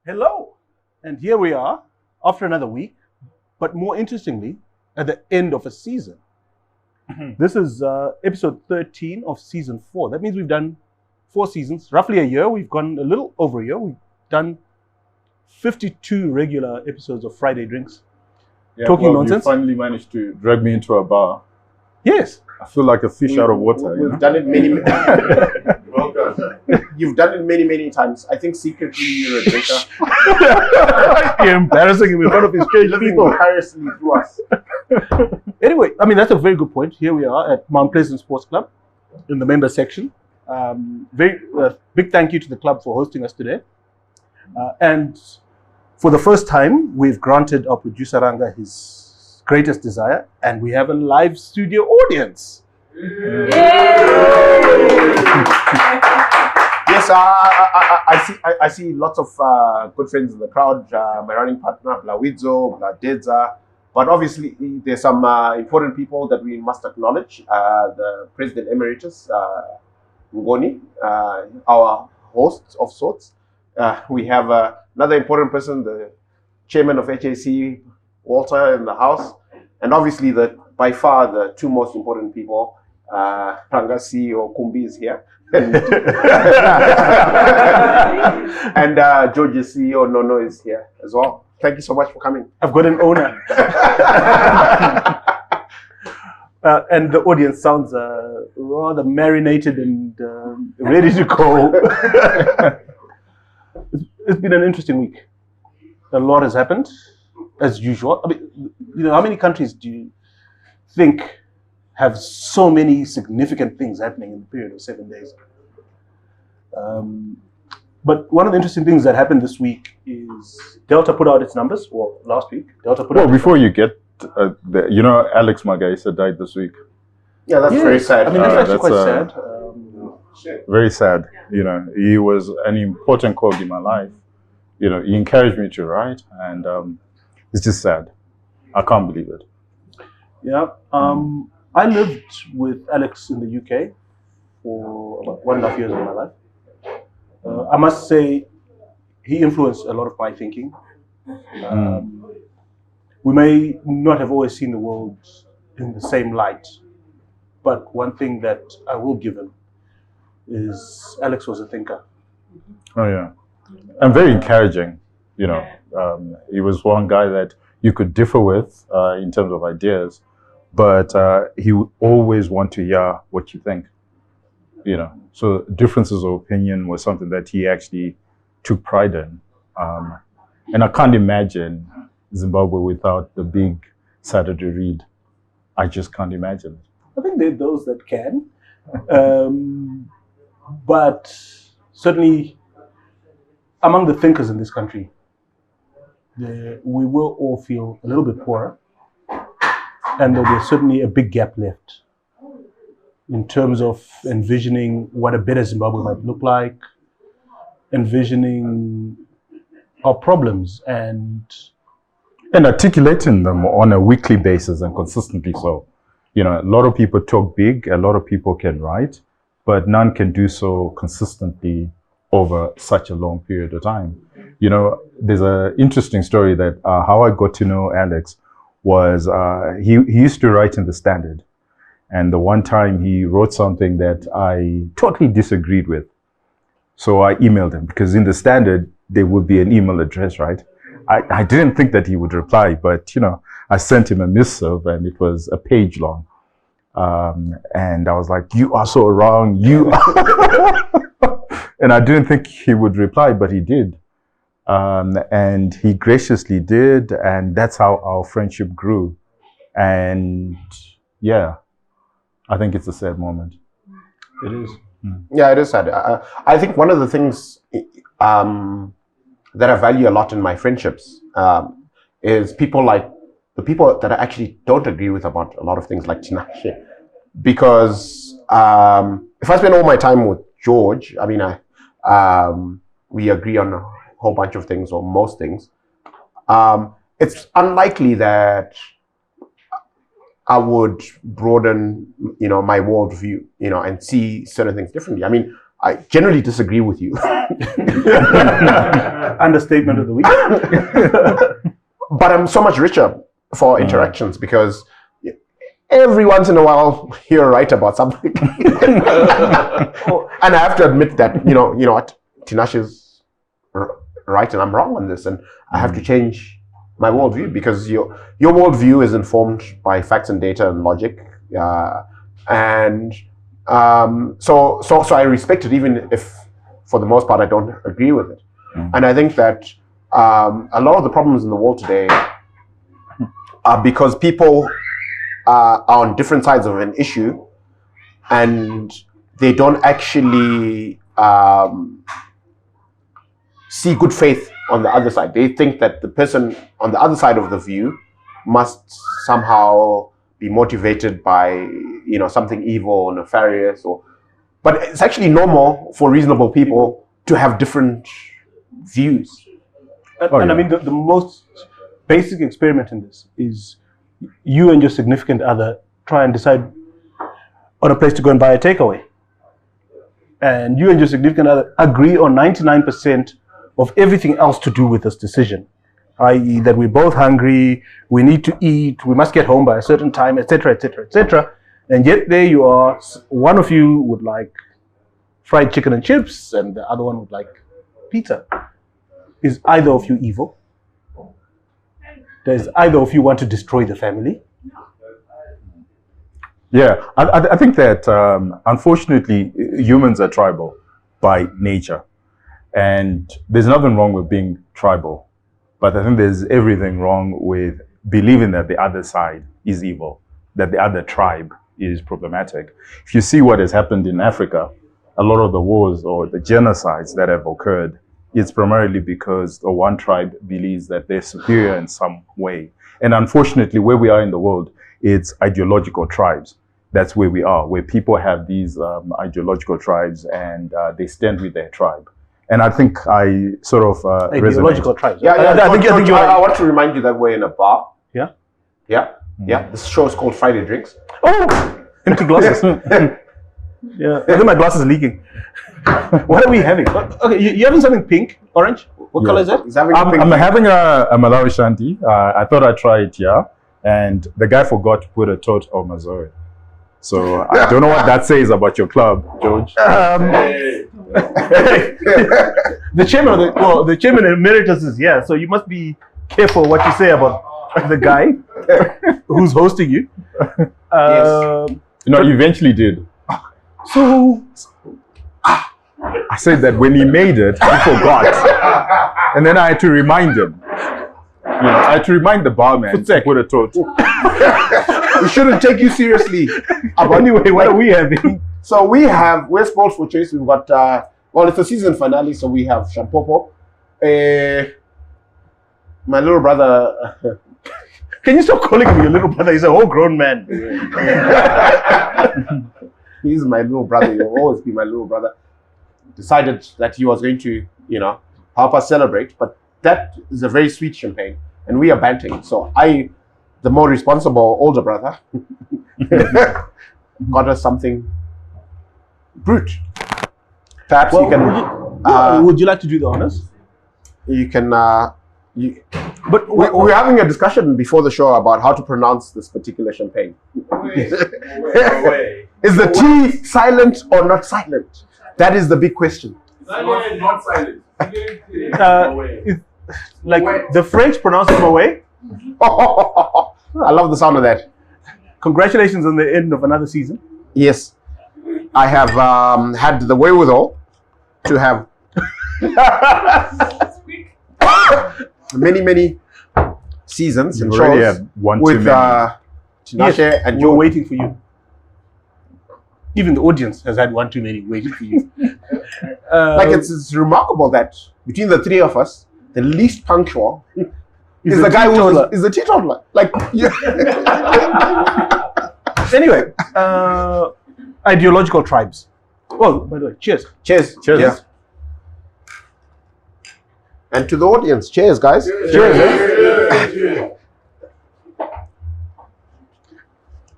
Hello, and here we are after another week, but more interestingly, at the end of a season. This is episode 13 of season 4. That means we've done 4 seasons, roughly a year. We've gone a little over a year. We've done 52 regular episodes of Friday Drinks. Yeah, Talking nonsense. You finally managed to drag me into a bar. Yes. I feel like a fish out of water. We've done it many. You've done it many times. I think secretly you're a drinker. You're embarrassing him in front of his church people. Vicariously through us. Anyway, I mean, that's a very good point. Here we are at Mount Pleasant Sports Club in the member section. Very big thank you to the club for hosting us today. And for the first time, we've granted our producer Ranga his greatest desire, and we have a live studio audience. Yes, I see lots of good friends in the crowd. My running partner, Blawidzo, Bladedza. But obviously, there's some important people that we must acknowledge. The President Emeritus, Ngoni, our host of sorts. We have another important person, the Chairman of HAC, Walter, in the house. And obviously, by far the two most important people, Ranga CEO Kumbi is here. And George's CEO Nono is here as well. Thank you so much for coming. I've got an owner. And the audience sounds rather marinated and ready to go. It's been an interesting week. A lot has happened, as usual. I mean, how many countries do you think have so many significant things happening in the period of 7 days? But one of the interesting things that happened this week is Delta put out its numbers. Well, last week, Delta put out. Well, before you get Alex Magaisa died this week. Yeah, that's very sad. I mean, that's actually quite sad. Very sad. He was an important cog in my life. He encouraged me to write, and it's just sad. I can't believe it. Yeah. I lived with Alex in the UK for about 1.5 years of my life. I must say, he influenced a lot of my thinking. We may not have always seen the world in the same light, but one thing that I will give him is Alex was a thinker. Oh, yeah. And very encouraging. He was one guy that you could differ with in terms of ideas, but he would always want to hear what you think. So differences of opinion was something that he actually took pride in. And I can't imagine Zimbabwe without the big Saturday read. I just can't imagine it. I think there are those that can. But certainly among the thinkers in this country, we will all feel a little bit poorer. And there's certainly a big gap left in terms of envisioning what a better Zimbabwe might look like, envisioning our problems and articulating them on a weekly basis and consistently so. A lot of people talk big, a lot of people can write, but none can do so consistently over such a long period of time. There's an interesting story that how I got to know Alex was he used to write in the Standard. And the one time he wrote something that I totally disagreed with. So I emailed him, because in the Standard, there would be an email address, right? I didn't think that he would reply, but, I sent him a missive and it was a page long. And I was like, you are so wrong, you are. And I didn't think he would reply, but he did. And he graciously did, and that's how our friendship grew. And yeah, I think it's a sad moment. it is. Yeah, it is sad. I think one of the things that I value a lot in my friendships is people like the people that I actually don't agree with about a lot of things, like Tinashe. Because if I spend all my time with George, I mean, we agree on a whole bunch of things, or most things. It's unlikely that I would broaden, my worldview, and see certain things differently. I mean, I generally disagree with you. Understatement of the week. But I'm so much richer for interactions because every once in a while you're right about something. And I have to admit that, you know what, Tinashe is right and I'm wrong on this, and I have to change my worldview because your worldview is informed by facts and data and logic. So I respect it, even if for the most part I don't agree with it. And I think that a lot of the problems in the world today are because people are on different sides of an issue and they don't actually see good faith on the other side. They think that the person on the other side of the view must somehow be motivated by something evil or nefarious, but it's actually normal for reasonable people to have different views. And I mean, the most basic experiment in this is you and your significant other try and decide on a place to go and buy a takeaway. And you and your significant other agree on 99% of everything else to do with this decision, i.e. that we're both hungry, we need to eat, we must get home by a certain time, etc., etc., etc. And yet there you are, one of you would like fried chicken and chips and the other one would like pizza. Is either of you evil? Does either of you want to destroy the family? Yeah, I think that unfortunately humans are tribal by nature, and there's nothing wrong with being tribal, but I think there's everything wrong with believing that the other side is evil, that the other tribe is problematic. If you see what has happened in Africa, a lot of the wars or the genocides that have occurred, it's primarily because the one tribe believes that they're superior in some way. And unfortunately, where we are in the world, it's ideological tribes. That's where we are, where people have these ideological tribes and they stand with their tribe. And I think I sort of ideological tribes. Yeah, I think I want to remind you that we're in a bar. Yeah? Yeah. Yeah. This show is called Friday Drinks. Oh! Empty glasses. Yeah, I think my glass is leaking. What are we having? Okay, you having something pink, orange? What color is that? I'm having a Malawi Shanti. I thought I'd try it here, and the guy forgot to put a tot of Mazoe. So I don't know what that says about your club, George. The chairman emeritus is here, so you must be careful what you say about the guy who's hosting you. Yes. You eventually did. So I said that when he made it, he forgot, and then I had to remind him. I had to remind the barman to put a tot. We shouldn't take you seriously. Anyway, what are we having? So we're spoiled for choice. We've got it's a season finale, so we have Shampopo. My little brother. Can you stop calling him your little brother? He's a whole grown man. He's my little brother. He'll always be my little brother. Decided that he was going to, help us celebrate. But that is a very sweet champagne, and we are banting. So the more responsible older brother, got us something brute. Perhaps you can. Would you like to do the honors? You can. But we're having a discussion before the show about how to pronounce this particular champagne. Is the T silent or not silent? That is the big question. Not silent. Like the French pronounce it away. I love the sound of that. Congratulations on the end of another season. Yes. I have had the wherewithal to have many seasons and shows with Tinashe and Joe waiting for you. Even the audience has had one too many waiting for you. It's remarkable that between the three of us, the least punctual is the guy who is the teetotaler. Anyway, ideological tribes. Oh, by the way, cheers. Cheers. Yeah. And to the audience, cheers, guys. Cheers.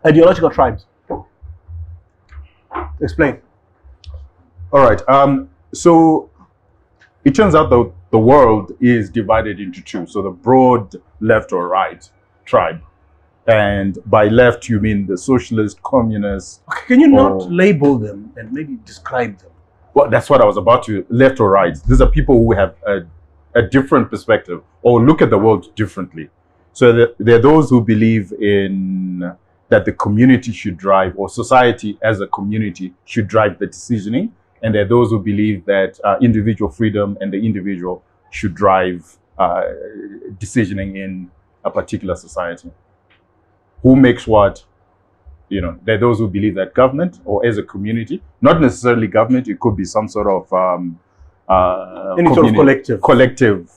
Ideological tribes. Explain. All right. So it turns out that the world is divided into two. So the broad left or right tribe. And by left, you mean the socialist, communist. Okay, can you not label them and maybe describe them? Well, that's what I was about to, left or right. These are people who have a different perspective or look at the world differently. So there are those who believe in that the community should drive, or society as a community should drive the decisioning. And there are those who believe that individual freedom and the individual should drive decisioning in a particular society. Who makes what? You know, there are those who believe that government or as a community, not necessarily government, it could be some sort of any sort of collective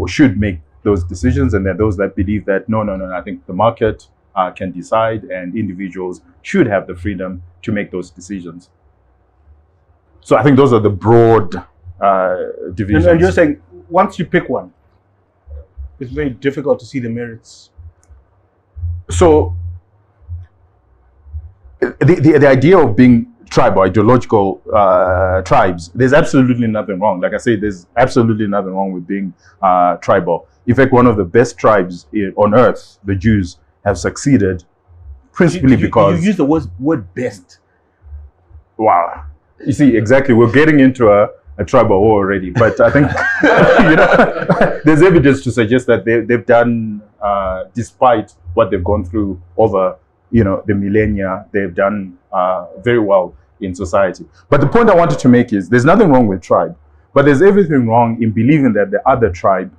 should make those decisions. And there are those that believe that no, I think the market can decide and individuals should have the freedom to make those decisions. So I think those are the broad divisions. And you're saying once you pick one, it's very difficult to see the merits. So the idea of being tribe or ideological tribes, there's absolutely nothing wrong. Like I say, there's absolutely nothing wrong with being tribal. In fact, one of the best tribes on earth, the Jews, have succeeded principally because... You use the word best. Wow. You see, exactly. We're getting into a tribal war already. But I think, there's evidence to suggest that they've done, despite what they've gone through over, the millennia, they've done very well in society. But the point I wanted to make is there's nothing wrong with tribe, but there's everything wrong in believing that the other tribe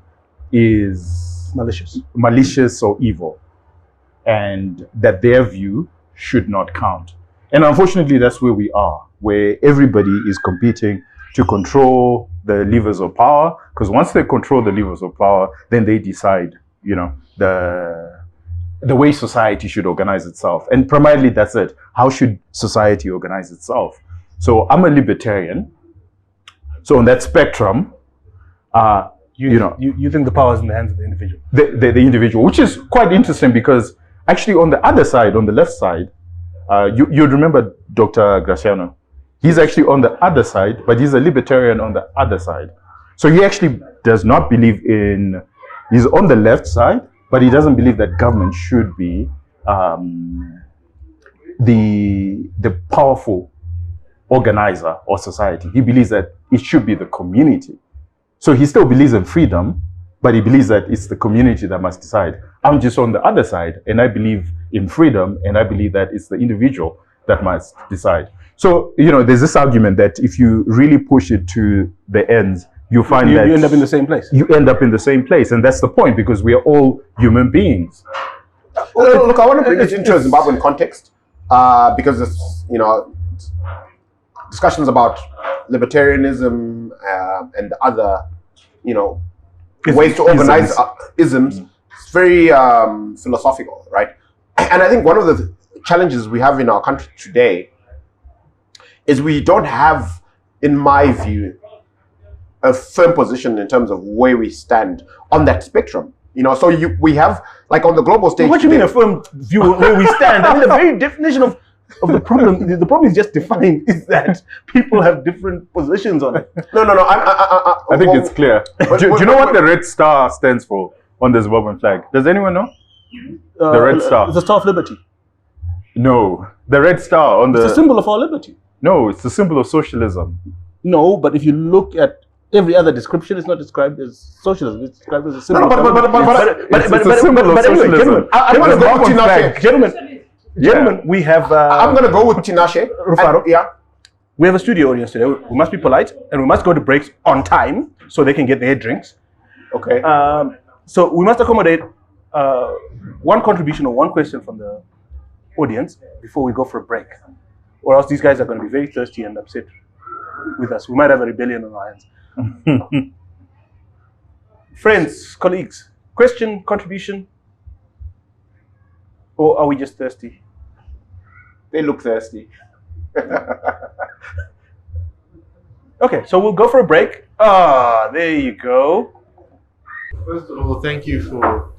is malicious or evil, and that their view should not count. And unfortunately, that's where we are, where everybody is competing to control the levers of power, because once they control the levers of power, then they decide, the way society should organize itself. And primarily, that's it. How should society organize itself? So I'm a libertarian. So on that spectrum, you think the power is in the hands of the individual? The individual, which is quite interesting because actually on the other side, on the left side, you'd remember Dr. Graciano. He's actually on the other side, but he's a libertarian on the other side. So he actually does not believe he's on the left side, but he doesn't believe that government should be the powerful organizer or society. He believes that it should be the community. So he still believes in freedom, but he believes that it's the community that must decide. I'm just on the other side, and I believe in freedom, and I believe that it's the individual that must decide. So, there's this argument that if you really push it to the ends, you find that... You end up in the same place. You end up in the same place, and that's the point, because we are all human beings. Look, I want to bring it into a Zimbabwean context, because it's, discussions about libertarianism and the other, ways to organize isms. It's very philosophical, right? And I think one of the challenges we have in our country today is we don't have, in my view, a firm position in terms of where we stand on that spectrum. So we have, like on the global stage. What do you mean a firm view where we stand? I mean, the very definition of the problem, the problem is just defined, is that people have different positions on it. No. I think it's clear. Do you know what the red star stands for on the Zimbabwean flag? Does anyone know? The red star. It's the Star of Liberty. No, the red star on the... It's a symbol of our liberty. No, it's the symbol of socialism. No, but if you look at every other description, it's not described as socialism. It's described as a symbol. It's a symbol of socialism. I'm going to go with Tinashe. Gentlemen, we have... I'm going to go with Tinashe. Rufaro. Yeah. We have a studio audience today. We must be polite, and we must go to breaks on time so they can get their drinks. Okay. So we must accommodate one contribution or one question from the audience before we go for a break, or else these guys are going to be very thirsty and upset with us. We might have a rebellion on our hands. Friends, colleagues, question, contribution, or are we just thirsty? They look thirsty. Okay, so we'll go for a break. There you go. First of all, thank you for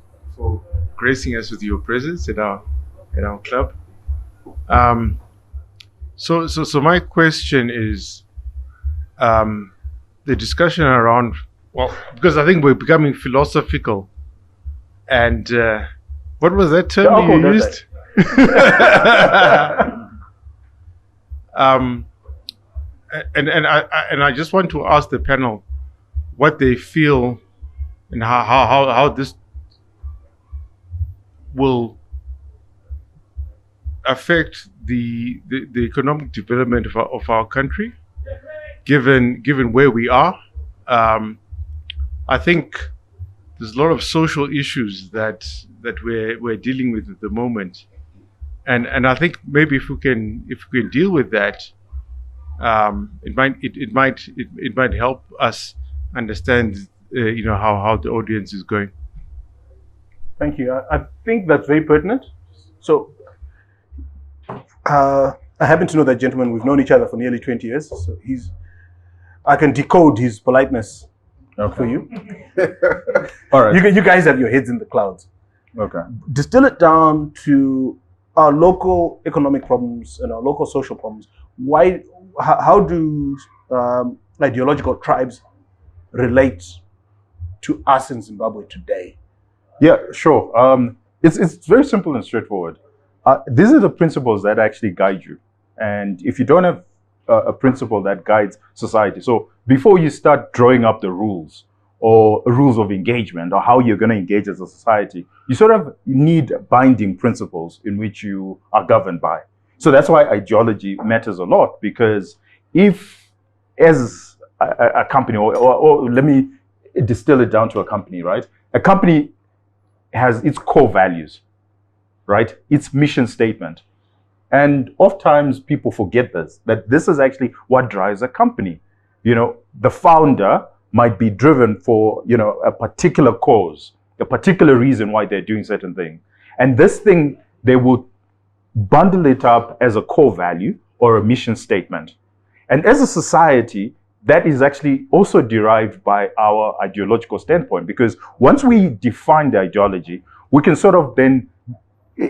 gracing us with your presence at our club. So my question is, the discussion around, well, because I think we're becoming philosophical, and what was that term you used? And I just want to ask the panel what they feel and how this will affect the economic development of our country, given where we are. I think there's a lot of social issues that we're dealing with at the moment, and I think maybe if we can deal with that, it might help us understand how the audience is going. Thank you. I think that's very pertinent. So I happen to know that gentleman. We've known each other for nearly 20 years. So I can decode his politeness for you. All right. You guys have your heads in the clouds. Okay. Distill it down to our local economic problems and our local social problems. How do ideological tribes relate to us in Zimbabwe today? Yeah, sure. It's very simple and straightforward. These are the principles that actually guide you. And if you don't have a principle that guides society, so before you start drawing up the rules or rules of engagement or how you're going to engage as a society, you sort of need binding principles in which you are governed by. So that's why ideology matters a lot, because if as a company, or let me distill it down to a company, right? A company has its core values, right? Its mission statement. And oftentimes people forget that this is actually what drives a company. The founder might be driven for, a particular cause, a particular reason why they're doing certain things. And this thing, they will bundle it up as a core value or a mission statement. And as a society, that is actually also derived by our ideological standpoint, because once we define the ideology, we can sort of then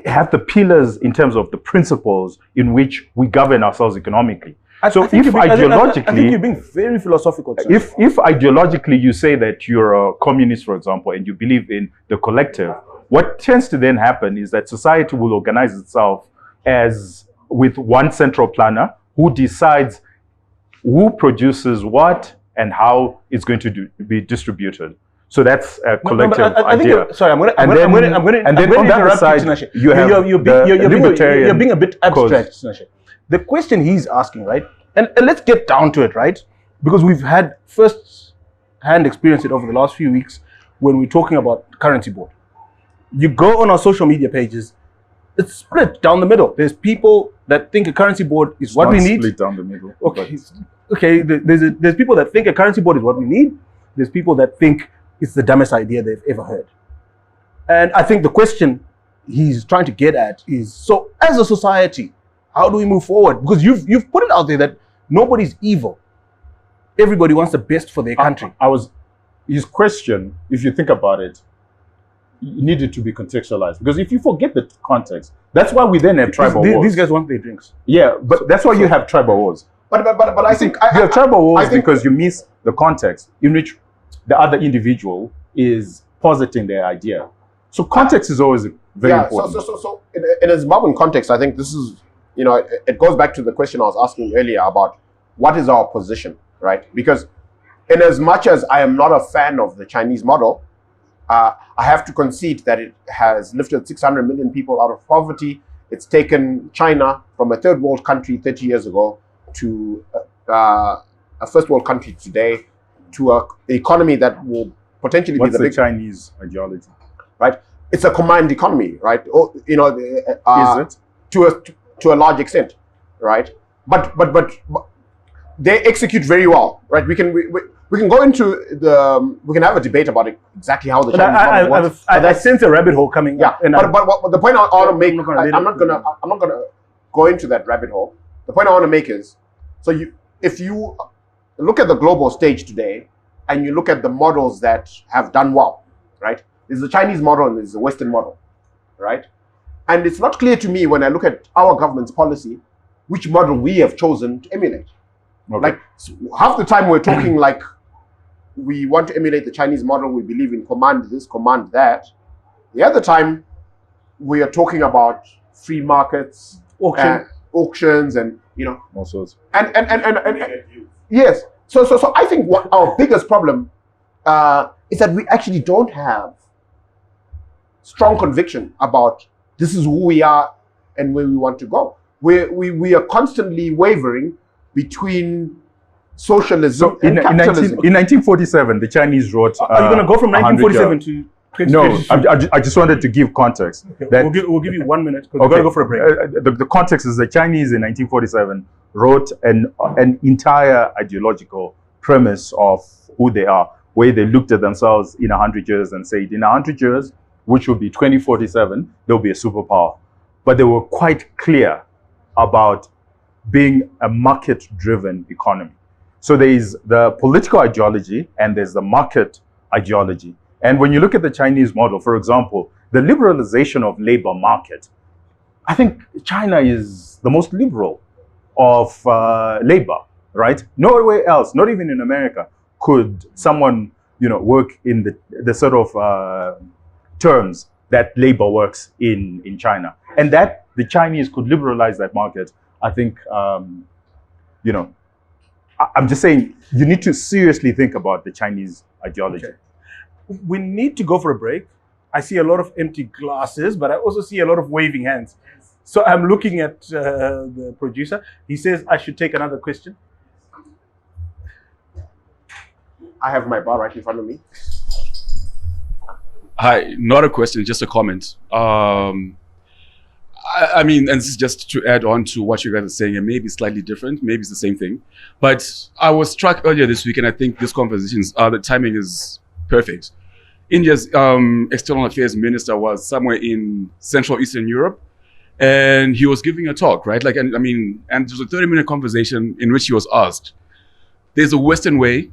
have the pillars in terms of the principles in which we govern ourselves economically. I think you're being very philosophical. If ideologically you say that you're a communist, for example, and you believe in the collective, what tends to then happen is that society will organize itself as with one central planner who decides who produces what and how it's going to be distributed. So that's a collective idea. And then on the other side, you're being a bit abstract, Sinashe. The question he's asking, right? And let's get down to it, right? Because we've had first-hand experience it over the last few weeks when we're talking about currency board. You go on our social media pages, it's split down the middle. There's people that think a currency board is what we need. Split down the middle. Okay. There's people that think a currency board is what we need. There's people that think it's the dumbest idea they've ever heard. And I think the question he's trying to get at is, so as a society, how do we move forward? Because you've put it out there that nobody's evil. Everybody wants the best for their country. His question, if you think about it, needed to be contextualized, because if you forget the context, that's why we then have tribal wars. These guys want their drinks. Yeah, but that's why you have tribal wars. But I think you have tribal wars because you miss the context in which the other individual is positing their idea. So context is always very important. So in a Zimbabwean context, I think this is, it goes back to the question I was asking earlier about what is our position, right? Because in as much as I am not a fan of the Chinese model, I have to concede that it has lifted 600 million people out of poverty. It's taken China from a third world country 30 years ago to a first world country today, to an economy that will potentially be the big Chinese ideology, right? It's a command economy, right? Is it to a large extent, right? But they execute very well, right? We can go into we can have a debate about exactly how the Chinese model works. I sense a rabbit hole coming. Yeah, but the point I want to make, I'm not gonna go into that rabbit hole. The point I want to make is, so if you look at the global stage today, and you look at the models that have done well, right? There's the Chinese model and there's the Western model, right? And it's not clear to me when I look at our government's policy, which model we have chosen to emulate. Okay. Like half the time we're talking like we want to emulate the Chinese model. We believe in command this, command that. The other time we are talking about free markets, auctions, and all sorts. And yes. So I think what our biggest problem is that we actually don't have strong conviction about this is who we are and where we want to go. We are constantly wavering between socialism and capitalism. In 1947, the Chinese wrote. Are you going to go from 1947 to 2022? No, I just wanted to give context. Okay, that, we'll give you 1 minute because we're going to go for a break. The context is the Chinese in 1947 wrote an entire ideological premise of who they are, where they looked at themselves in 100 years and said, in 100 years, which will be 2047, there'll be a superpower. But they were quite clear about being a market-driven economy. So there is the political ideology and there's the market ideology. And when you look at the Chinese model, for example, the liberalization of labor market, I think China is the most liberal of labor, right? Nowhere else, not even in America, could someone, work in the sort of terms that labor works in China. And that the Chinese could liberalize that market, I think, I'm just saying, you need to seriously think about the Chinese ideology. Okay. We need to go for a break. I see a lot of empty glasses, but I also see a lot of waving hands. So I'm looking at the producer. He says I should take another question. I have my bar right in front of me. Hi, not a question, just a comment. I mean, and this is just to add on to what you guys are saying, and maybe slightly different, maybe it's the same thing. But I was struck earlier this week, and I think this conversation, the timing is perfect. India's external affairs minister was somewhere in Central Eastern Europe, and he was giving a talk, right? And it was a 30-minute conversation in which he was asked, there's a Western way,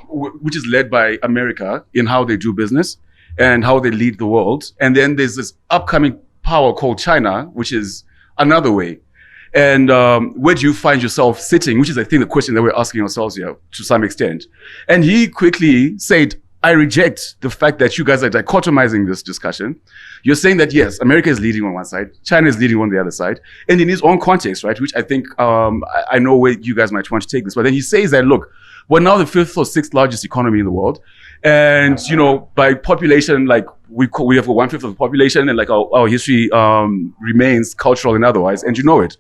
which is led by America in how they do business and how they lead the world. And then there's this upcoming power called China, which is another way. And where do you find yourself sitting? Which is, I think, the question that we're asking ourselves here to some extent. And he quickly said, I reject the fact that you guys are dichotomizing this discussion. You're saying that, yes, America is leading on one side, China is leading on the other side, and in his own context, right, which I think, I know where you guys might want to take this, but then he says that, look, we're now the 5th or 6th largest economy in the world. And, by population, we have 1/5 of the population, and our history remains cultural and otherwise, and you know it.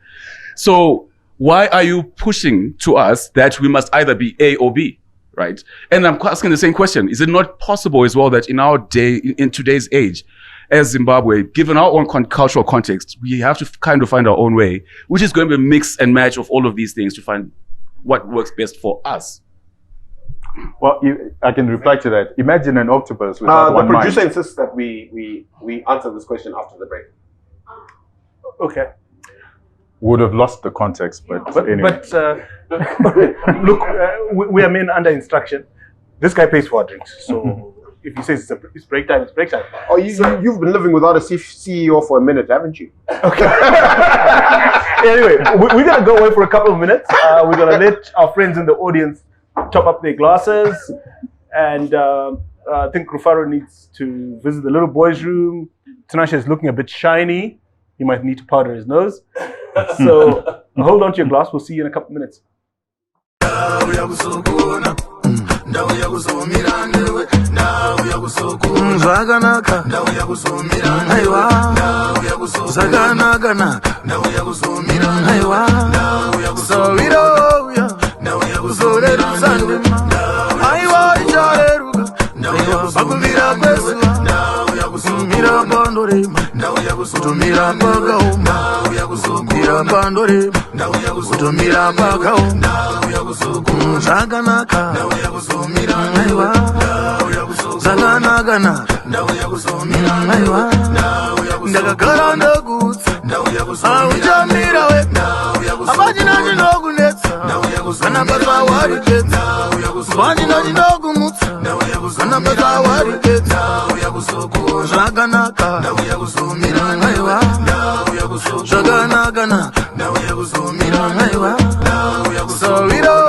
So why are you pushing to us that we must either be A or B, right? And I'm asking the same question. Is it not possible as well that in our day, in today's age, as Zimbabwe, given our own cultural context, we have to kind of find our own way, which is going to be a mix and match of all of these things to find what works best for us? Well, I can reply to that. Imagine an octopus without one mind. The producer insists that we answer this question after the break. Okay. Would have lost the context, but anyway. Look, we are men under instruction. This guy pays for our drinks, so if he says it's break time, it's break time. Oh, you've been living without a CEO for a minute, haven't you? Okay. Anyway, we're gonna go away for a couple of minutes. We're gonna let our friends in the audience top up their glasses, and I think Rufaro needs to visit the little boy's room. Tinashe is looking a bit shiny. He might need to powder his nose. So hold on to your glass. We'll see you in a couple of minutes. So we don't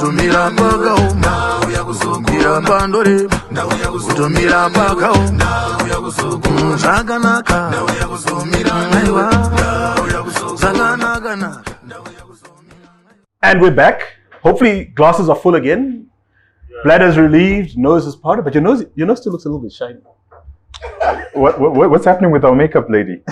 Utumira mpaka uma pandore utumira mpaka uma zakanaka aiwa zakanaka. And we're back. Hopefully glasses are full again. Bladder's relieved, nose is powdered, but your nose still looks a little bit shiny. What's happening with our makeup lady?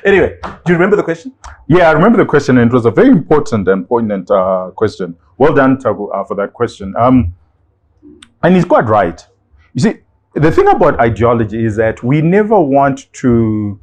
Anyway, do you remember the question? Yeah, I remember the question, and it was a very important and poignant question. Well done, Tagu, for that question. And he's quite right. You see, the thing about ideology is that we never want to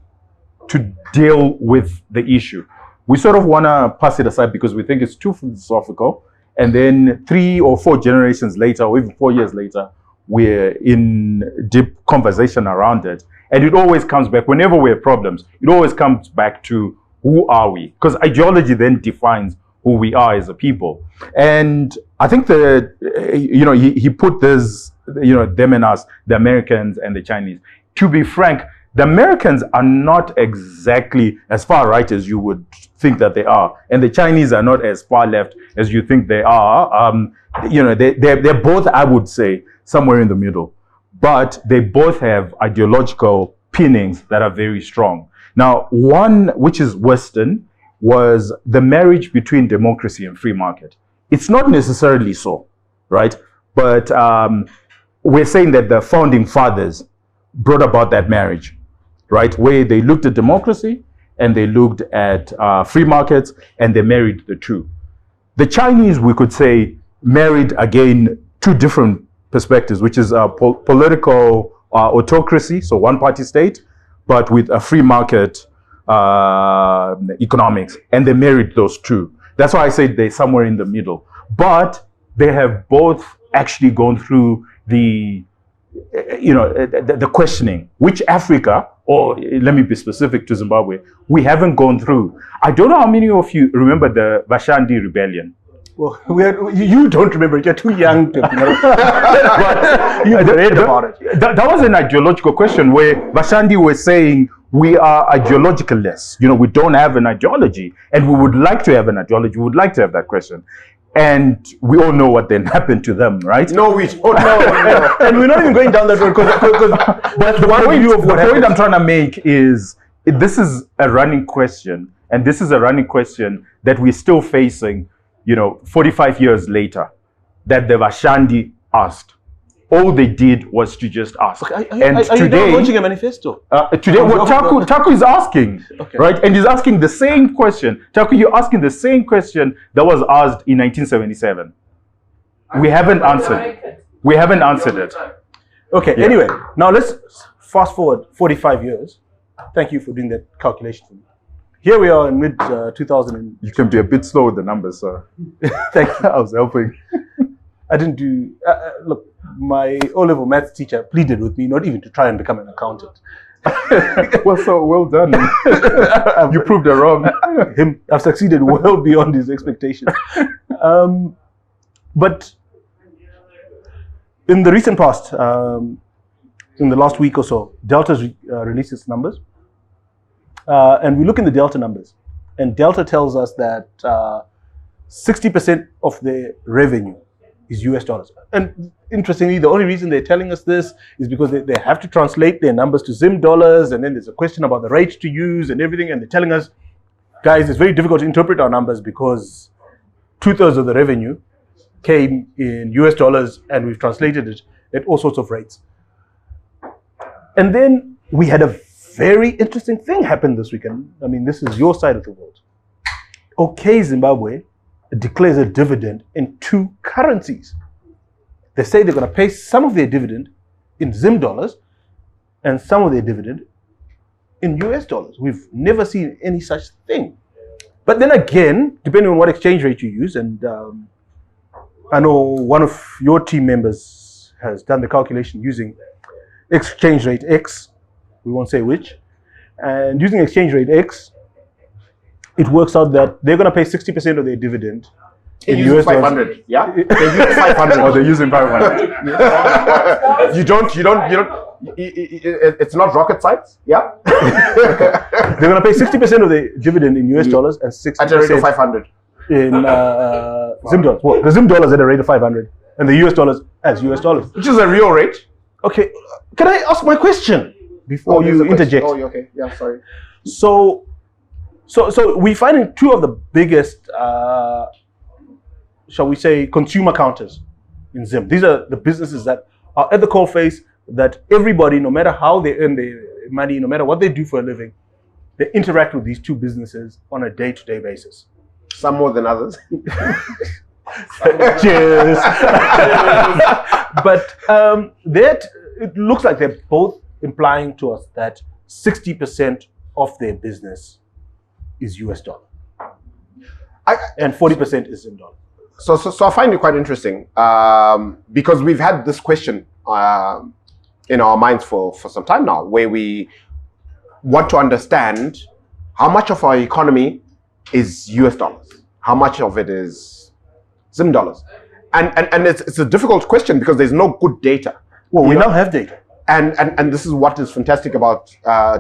deal with the issue. We sort of want to pass it aside because we think it's too philosophical. And then 3 or 4 generations later, or even 4 years later, we're in deep conversation around it. And it always comes back, whenever we have problems, it always comes back to who are we? Because ideology then defines who we are as a people. And I think that, he put this, them and us, the Americans and the Chinese. To be frank, the Americans are not exactly as far right as you would think that they are. And the Chinese are not as far left as you think they are. They're both, I would say, somewhere in the middle. But they both have ideological pinnings that are very strong. Now, one, which is Western, was the marriage between democracy and free market. It's not necessarily so, right? But we're saying that the founding fathers brought about that marriage, right? Where they looked at democracy and they looked at free markets and they married the two. The Chinese, we could say, married again 2 different perspectives, which is political autocracy, so one-party state, but with a free market economics, and they married those 2. That's why I said they're somewhere in the middle. But they have both actually gone through the questioning, which Africa, or let me be specific to Zimbabwe, we haven't gone through. I don't know how many of you remember the Vashandi rebellion. Well, you don't remember it. You're too young to remember. But you read about it. That was an ideological question where Vashandi was saying we are ideologicalless. We don't have an ideology, and we would like to have an ideology. We would like to have that question. And we all know what then happened to them, right? No, we don't know. And we're not even going down that road because that's the one view of what the point I'm trying to make is this is a running question, and this is a running question that we're still facing, 45 years later, that the Vashandi asked. All they did was to just ask. Are you launching a manifesto? Today, what Taku is asking, okay, right? And he's asking the same question. Taku, you're asking the same question that was asked in 1977. We haven't answered. We haven't answered it. Okay, yeah. Anyway, now let's fast forward 45 years. Thank you for doing that calculation for me. Here we are in mid-2000. You can be a bit slow with the numbers, sir. Thank you. I was helping. I didn't do... look, my O-level maths teacher pleaded with me not even to try and become an accountant. Well done. You proved her wrong. I've succeeded well beyond his expectations. But in the recent past, in the last week or so, Delta's released its numbers. And we look in the Delta numbers. And Delta tells us that 60% of their revenue is US dollars. And interestingly, the only reason they're telling us this is because they have to translate their numbers to Zim dollars, and then there's a question about the rate to use and everything, and they're telling us, guys, it's very difficult to interpret our numbers because 2/3 of the revenue came in US dollars and we've translated it at all sorts of rates. And then we had a very interesting thing happen this weekend. I mean, this is your side of the world. OK Zimbabwe declares a dividend in 2 currencies. They say they're going to pay some of their dividend in Zim dollars and some of their dividend in US dollars. We've never seen any such thing. But then again, depending on what exchange rate you use, and I know one of your team members has done the calculation using exchange rate X, we won't say which, and using exchange rate X, it works out that they're going to pay 60% of their dividend in US dollars. 500, yeah? They use 500. Or they're using 500. You don't, it's not rocket science, yeah? They're going to pay 60% of the dividend in US dollars and 60% at a rate of 500. in Zim dollars. Well, the Zim dollars at a rate of 500, and the US dollars as US dollars. Which is a real rate. Okay, can I ask my question before there's you a question. interject? Oh, okay. Yeah, sorry. So we finding two of the biggest, shall we say, consumer counters in Zim. These are the businesses that are at the coalface, that everybody, no matter how they earn their money, no matter what they do for a living, they interact with these two businesses on a day-to-day basis. Some more than others. Cheers. But that it looks like they're both implying to us that 60% of their business is US dollar, and 40% is in dollar. So I find it quite interesting because we've had this question in our minds for some time now, where we want to understand how much of our economy is US dollars, how much of it is Zim dollars, and it's a difficult question because there's no good data. Well, we now have data, and this is what is fantastic about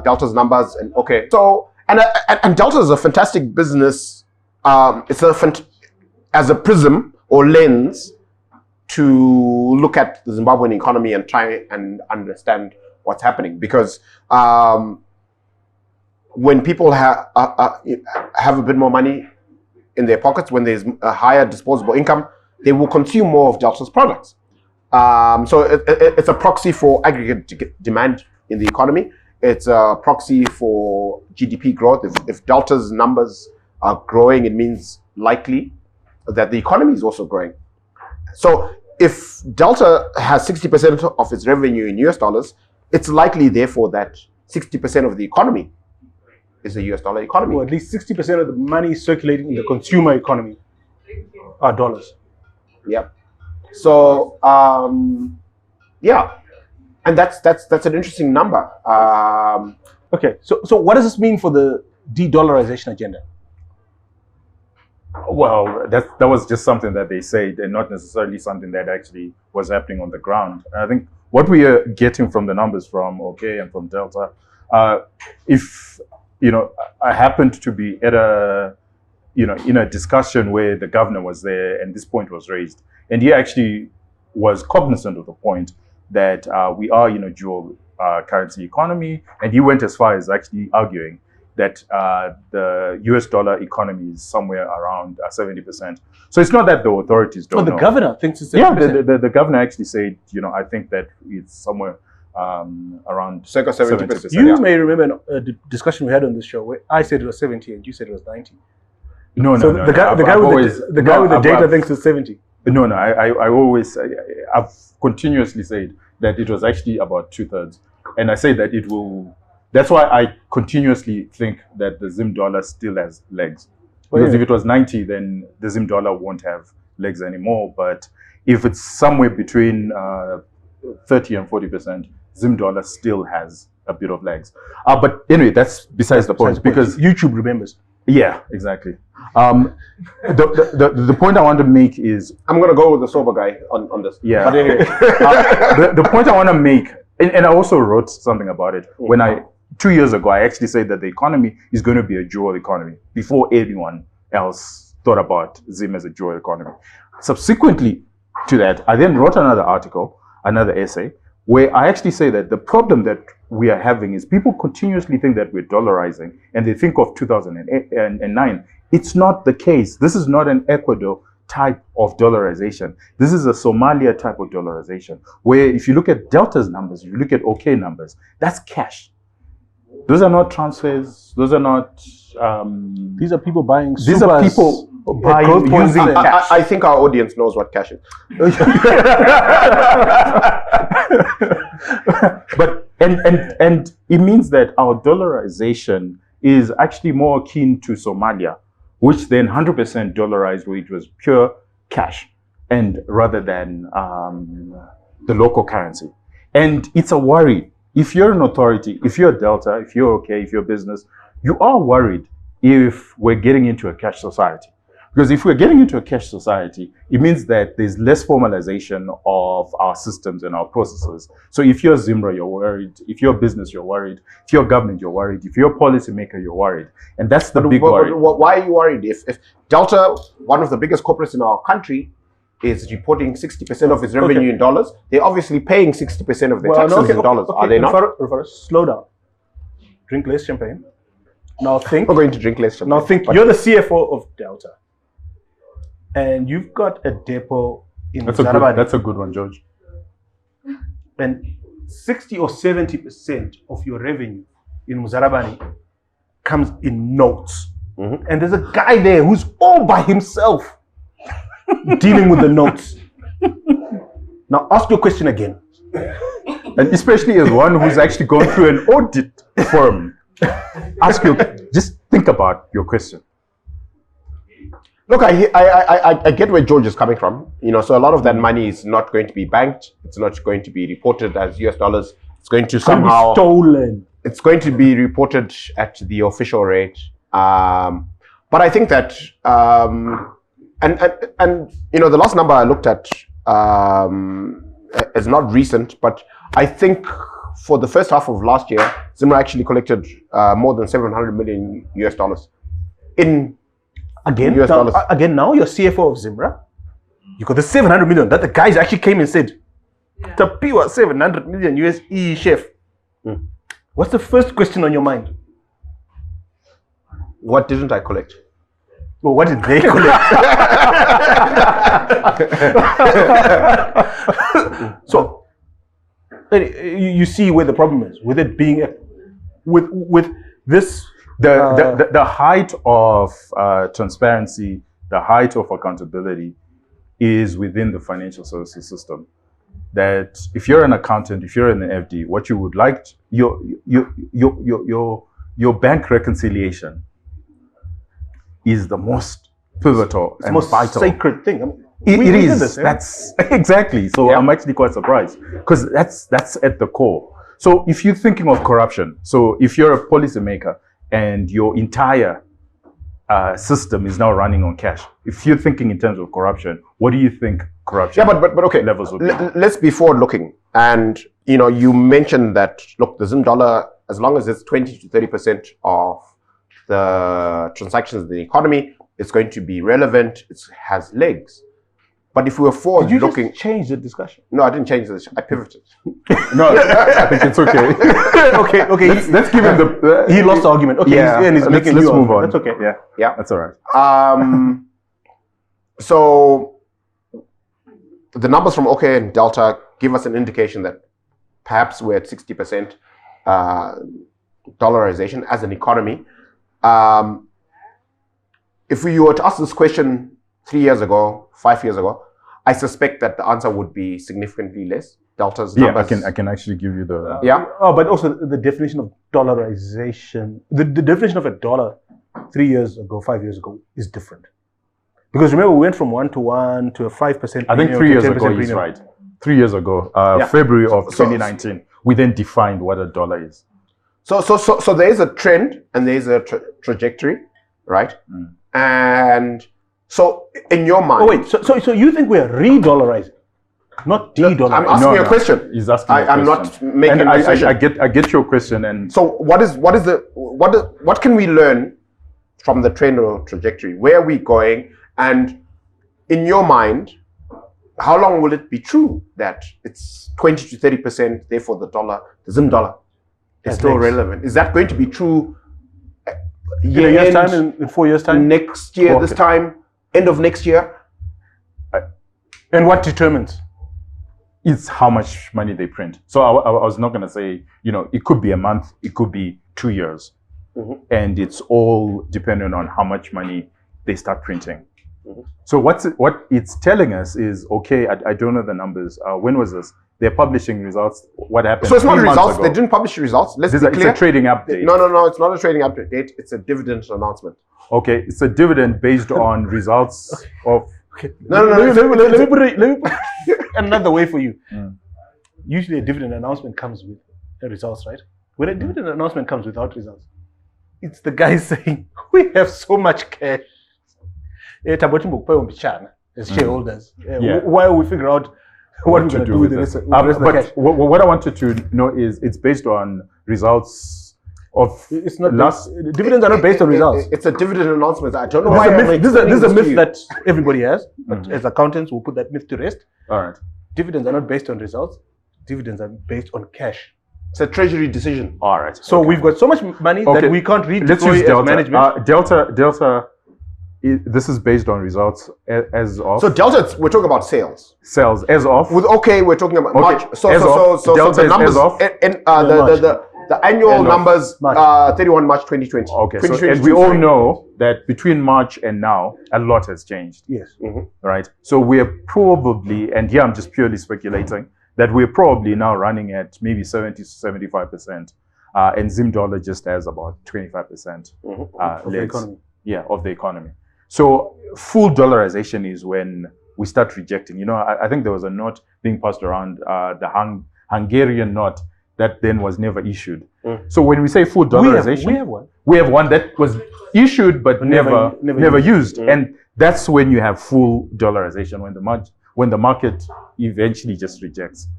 Delta's numbers. And okay, so and Delta is a fantastic business. It's as a prism or lens to look at the Zimbabwean economy and try and understand what's happening, because when people have a bit more money in their pockets, when there's a higher disposable income, they will consume more of Delta's products. So it's a proxy for aggregate demand in the economy. It's a proxy for GDP growth. If Delta's numbers are growing, it means likely that the economy is also growing. So if Delta has 60% of its revenue in US dollars, it's likely, therefore, that 60% of the economy is a US dollar economy. Well, at least 60% of the money circulating in the consumer economy are dollars. Yeah. So yeah, and that's an interesting number. Okay, so what does this mean for the de-dollarization agenda? Well, that was just something that they said, and not necessarily something that actually was happening on the ground. And I think what we are getting from the numbers from OK and from Delta, if I happened to be at in a discussion where the governor was there and this point was raised, and he actually was cognizant of the point that we are in a dual currency economy, and he went as far as actually arguing that the US dollar economy is somewhere around 70%. So it's not that the authorities don't know. But the governor thinks it's 70%. Yeah, the governor actually said, I think that it's somewhere around circa 70%. You may remember a discussion we had on this show where I said it was 70 and you said it was 90. No. The guy with the data thinks it's 70. No. I've continuously said that it was actually about 2/3. And I say that it will. That's why I continuously think that the Zim dollar still has legs. Because if it was 90, then the Zim dollar won't have legs anymore. But if it's somewhere between 30 and 40%, Zim dollar still has a bit of legs. But anyway, that's besides the point. Because YouTube remembers. Yeah, exactly. The point I want to make is, I'm going to go with the sober guy on this. Yeah. But anyway, the point I want to make, and I also wrote something about it when 2 years ago, I actually said that the economy is going to be a dual economy before anyone else thought about Zim as a dual economy. Subsequently to that, I then wrote another article, another essay, where I actually say that the problem that we are having is people continuously think that we're dollarizing, and they think of 2009. It's not the case. This is not an Ecuador type of dollarization. This is a Somalia type of dollarization, where if you look at Delta's numbers, if you look at OK numbers, that's cash. Those are not transfers. Those are not. These are people buying. These are people buying using cash. I think our audience knows what cash is. But and it means that our dollarization is actually more akin to Somalia, which then 100% dollarized, which was pure cash, and rather than the local currency. And it's a worry. If you're an authority, if you're Delta, if you're OK, if you're business, you are worried if we're getting into a cash society. Because if we're getting into a cash society, it means that there's less formalization of our systems and our processes. So if you're Zimbra, you're worried. If you're a business, you're worried. If you're a government, you're worried. If you're a policymaker, you're worried. And that's the big worry. Why are you worried? If Delta, one of the biggest corporates in our country, is reporting 60% of its revenue in dollars, they're obviously paying 60% of their taxes in dollars. Are they not? Slow down. Drink less champagne. Now think. I'm going to drink less champagne. Now think. You're the CFO of Delta, and you've got a depot in Zarabani. That's a good one, George. And 60 or 70% of your revenue in Muzarabani comes in notes. Mm-hmm. And there's a guy there who's all by himself dealing with the notes. Now ask your question again. And especially as one who's actually gone through an audit firm. Just think about your question. Look, I get where George is coming from. So a lot of that money is not going to be banked. It's not going to be reported as US dollars. It's going to somehow be stolen. It's going to be reported at the official rate. But I think that and the last number I looked at is not recent, but I think for the first half of last year, Zimbra actually collected more than $700 million in Again, US dollars. Now you're CFO of Zimbra. You got the 700 million that the guys actually came and said, Tapiwa 700 million USE chef. What's the first question on your mind? What didn't I collect? Well, what did they collect? So you see where the problem is with it being with this. The height of transparency, the height of accountability is within the financial services system. That if you're an accountant, if you're an FD, what you would like, your bank reconciliation is the most pivotal and most vital. Sacred thing. I mean, it is. That's exactly. So I'm actually quite surprised because that's at the core. So if you're thinking of corruption, so if you're a policymaker and your entire system is now running on cash. If you're thinking in terms of corruption, what do you think corruption? Yeah, but okay. Levels would be? Let's be forward-looking. And you mentioned that look, the Zim dollar, as long as it's 20 to 30% of the transactions in the economy, it's going to be relevant. It has legs. But if we were forward-looking, did you just change the discussion? No, I didn't change this. I pivoted. No, I think it's okay. okay. Let's give him the. He lost the argument. Okay, let's move on. That's okay. Yeah, that's all right. So the numbers from OK and Delta give us an indication that perhaps we're at 60% dollarization as an economy. If you were to ask this question 3 years ago, 5 years ago, I suspect that the answer would be significantly less. Delta's numbers. I can actually give you the. But also the definition of dollarization, the definition of a dollar 3 years ago, 5 years ago is different. Because remember, we went from 1-to-1 to a 5%. I think 3 years ago he's right. 3 years ago, February of 2019, we then defined what a dollar is. So there is a trend and there is a trajectory, right? And so in your mind, so you think we're re-dollarizing, not de-dollarizing? I'm asking you a question. He's asking. I'm not making a decision. I get your question. And so what can we learn from the trend or trajectory? Where are we going? And in your mind, how long will it be true that it's 20 to 30%? Therefore, the Zim dollar is still relevant. Is that going to be true? In a year's time, in 4 years' time, next year, this time, end of next year. And what determines? It's how much money they print. So I was not going to say, it could be a month, it could be 2 years. And it's all dependent on how much money they start printing. So what it's telling us is, okay, I don't know the numbers. When was this? They're publishing results. What happened? So it's not results. They didn't publish resules. Let's be clear. It's a trading update. No. It's not a trading update. It's a dividend announcement. Okay, it's a dividend based on results of. No. Let me put it another way for you. Usually, a dividend announcement comes with the results, right? When a dividend announcement comes without results, it's the guy saying, "We have so much cash. as shareholders. Yeah. While we figure out what we're going to do with the rest of the cash. But what I wanted to know is it's based on results of It's not dividends are not based on results. It's a dividend announcement. I don't know This why. is a myth that everybody has, but as accountants, we'll put that myth to rest. All right. Dividends are not based on results. Dividends are based on cash. It's a treasury decision. All right. So we've got so much money that we can't Let's use redeploy as Delta. management. Delta. This is based on results as of So Delta, we're talking about sales. sales as of. We're talking about March. So Delta the is numbers, as of. the annual End of numbers, March. 31 March 2020. Okay, so, 2022, and we all sorry. know that between March and now, a lot has changed, Yes. right? So we're probably, and here I'm just purely speculating, that we're probably now running at maybe 70 to 75%, and Zim dollar just has about 25% Of the economy. Yeah, of the economy. So full dollarization is when we start rejecting. You know, I think there was a note being passed around, the Hungarian note that then was never issued. So when we say full dollarization, We have one. we have one that was issued but never used, and that's when you have full dollarization, when the market eventually just rejects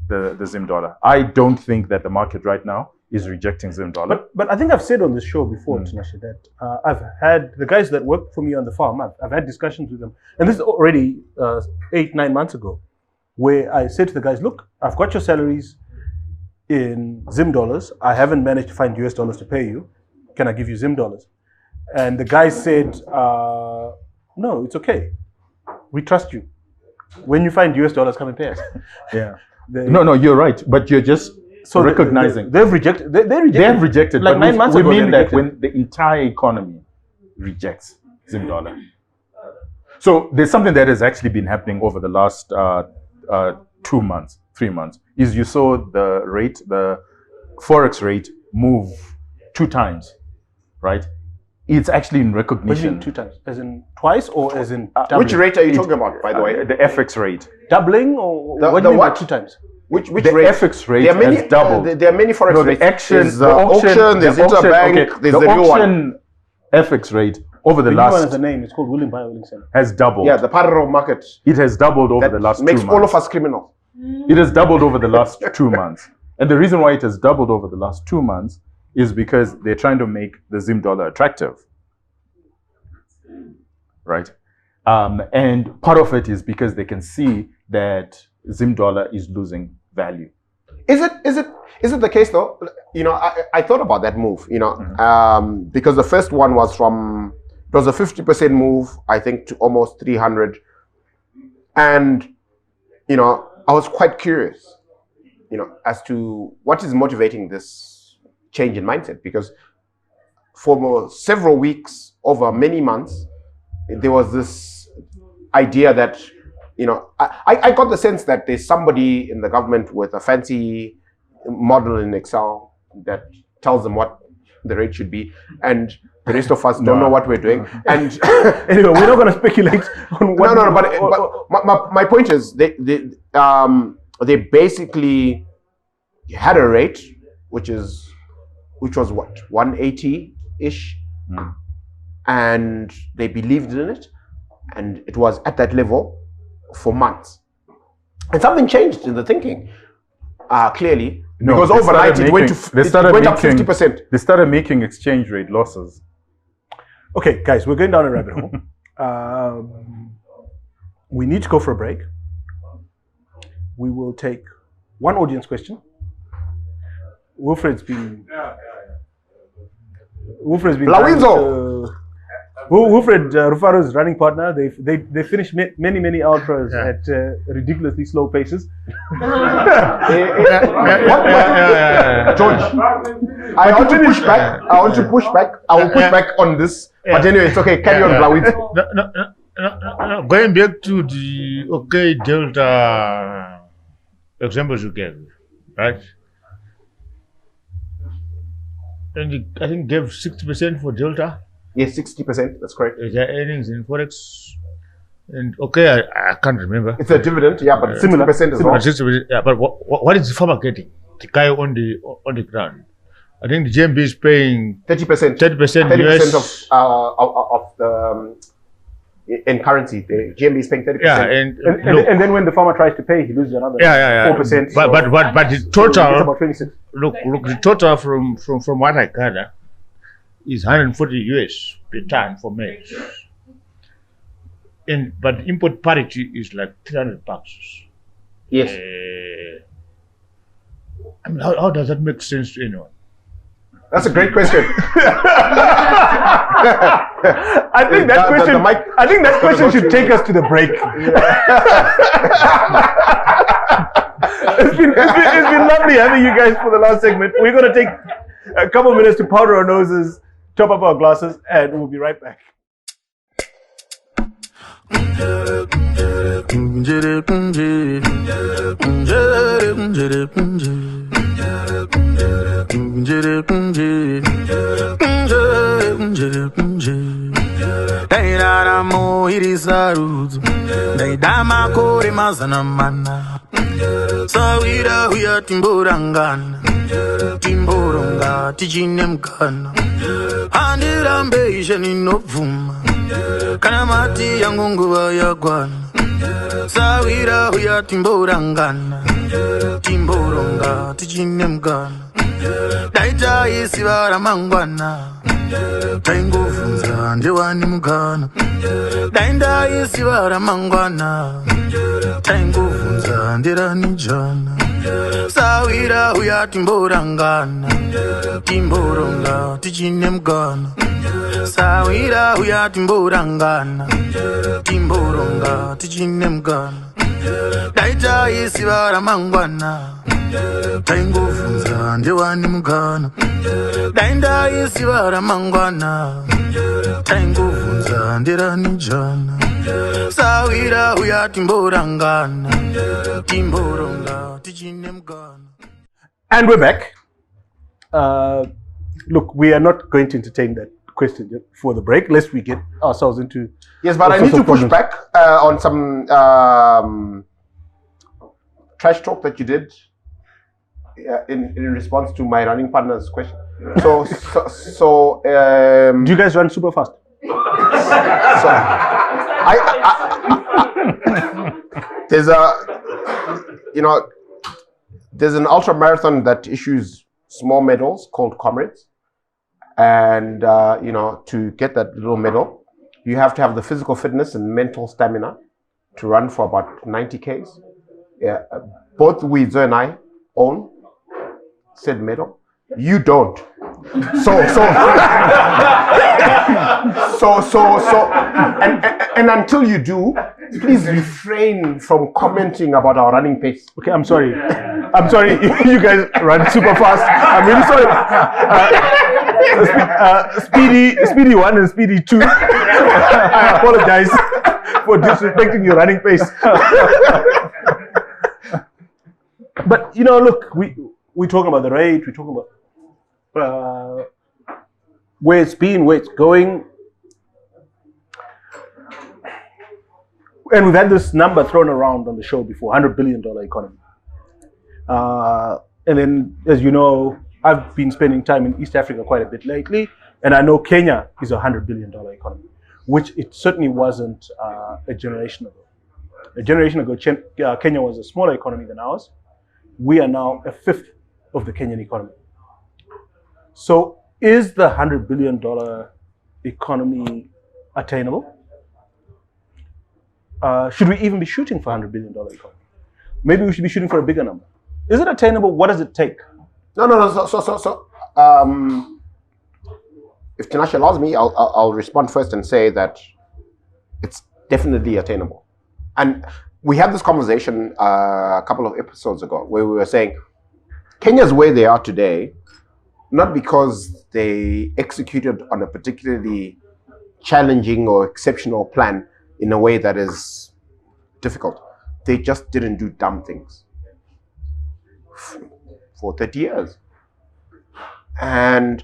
the Zim dollar. I don't think that the market right now is rejecting Zim dollar. But I think I've said on this show before, Tinashe, that I've had the guys that work for me on the farm. I've had discussions with them, and this is already 8-9 months ago, where I said to the guys, "Look, I've got your salaries in Zim dollars. I haven't managed to find US dollars to pay you. Can I give you Zim dollars?" And the guy said, "No, it's okay. We trust you. When you find US dollars, come and pay us." Yeah. No, you're right. But you're just recognizing. They've rejected. They have rejected. Like but 9 months we ago, mean they that rejected. when the entire economy rejects Zim dollar. So there's something that has actually been happening over the last 2 months, 3 months. Is you saw the forex rate move 2 times, right? It's actually in What do you recognition. mean 2 times? As in twice or as in doubling? Which rate are you talking about, by the way? The FX rate. Doubling or The- what the do you mean by what? 2 times? Which The rate? FX rate There are many. has doubled. There are many forex No, rates. the auction, There's auction. There's interbank. There's the real one. auction FX rate over the The new one has last a name. It's called Willing Buyer, Willing Seller. has doubled. Yeah, the parallel market It has doubled over the that last 2 makes months. all of us criminals. It has doubled over the last 2 months. And the reason why it has doubled over the last 2 months is because they're trying to make the Zim dollar attractive. Right? And part of it is because they can see that Zim dollar is losing value. Is it the case though? You know, I thought about that move. You know, because the first one was it was a 50% move, I think, to almost 300, and you know, I was quite curious, you know, as to what is motivating this change in mindset, because for several weeks, over many months, there was this idea that, you know, I got the sense that there's somebody in the government with a fancy model in Excel that tells them what the rate should be, and the rest of us don't know what we're doing. And Anyway, we're not going to speculate on what. but my point is they basically had a rate which was what, 180-ish, and they believed in it, and it was at that level for months, and something changed in the thinking, clearly, because overnight it went up 50%. They started making exchange rate losses. Okay, guys, we're going down a rabbit hole. We need to go for a break. We will take one audience question. Wilfred's been Lawizo! Wilfred, Rufaro's running partner, they finished many ultras at ridiculously slow paces. George, I want to push back. I will push back on this. But anyway, it's okay. Carry on, Blawizo. No. Going back to the Delta examples you gave, right? And I think gave 60% for Delta. Yes, 60%. That's correct. Is there earnings in forex? And I can't remember. It's a dividend, yeah, but 60% as well. 60%, yeah, but what is the farmer getting? The guy on the ground. I think the GMB is paying 30%. 30% 30% US. of the in currency. The GMB is paying 30%. Yeah, And then when the farmer tries to pay, he loses another 4%. But the It's total, about 26. look, the total from what I gather is 140 US per ton for maize. But import parity is like $300. Yes. I mean, how does that make sense to anyone? That's a great question. I think that question should take us to the break. It's been lovely having you guys for the last segment. We're going to take a couple of minutes to powder our noses, top up our glasses, and we'll be right back. Dairara mohiri sarudzo daidama kore mazana mana sawira huya timborangana timboronga tichine mukana handirambe ishe ninobvuma kana mati yangu nguva yakwana sawira huya timborangana timboronga tichine mukana daita isiva ramangwana taingovhunza ndewani mukana dainda isiva ramangwana taingovhunza nderani jana sawira huya timborangana timboronga tichine mukana sawira huya timborangana timboronga tichine mukana daita isiva ramangwana taingovhunza ndewani mukana dainda isiva ramangwana taingovhunza nderani jana sawira huya timborangana timboronga tichine mukana. And we're back. Look, we are not going to entertain that question yet for the break, lest we get ourselves into... Yes, but I need to push back on some trash talk that you did in response to my running partner's question. So do you guys run super fast? there's an ultra marathon that issues small medals called comrades, and to get that little medal, you have to have the physical fitness and mental stamina to run for about 90 Ks. Yeah, both Widzo and I own said medal. You don't. And until you do, please refrain from commenting about our running pace. Okay, I'm sorry. You guys run super fast. I'm really sorry. Speedy 1 and Speedy 2. I apologize for disrespecting your running pace. But look, we're talking about the rate. We're talking about where it's been, where it's going. And we've had this number thrown around on the show before, $100 billion economy. And then, as you know, I've been spending time in East Africa quite a bit lately, and I know Kenya is a $100 billion economy, which it certainly wasn't a generation ago. A generation ago, Kenya was a smaller economy than ours. We are now a fifth of the Kenyan economy. So is the $100 billion economy attainable? Should we even be shooting for $100 billion economy? Maybe we should be shooting for a bigger number. Is it attainable? What does it take? No. If Tinashe allows me, I'll respond first and say that it's definitely attainable. And we had this conversation a couple of episodes ago where we were saying Kenya's where they are today, not because they executed on a particularly challenging or exceptional plan in a way that is difficult. They just didn't do dumb things for 30 years. And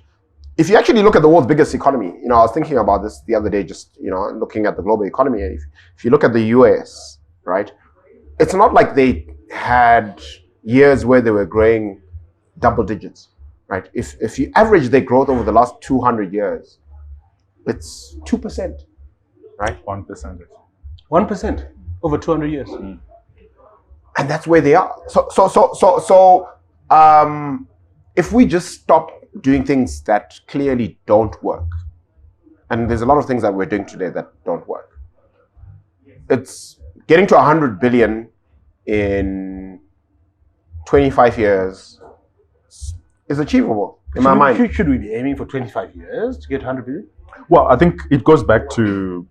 if you actually look at the world's biggest economy, I was thinking about this the other day, just, looking at the global economy. And if you look at the US, right, it's not like they had years where they were growing double digits, right? If you average their growth over the last 200 years, it's 2%. right? 1%. 1% over 200 years. And that's where they are. If we just stop doing things that clearly don't work, and there's a lot of things that we're doing today that don't work, it's getting to 100 billion in 25 years is achievable in my mind. Should we be aiming for 25 years to get 100 billion? Well, I think it goes back to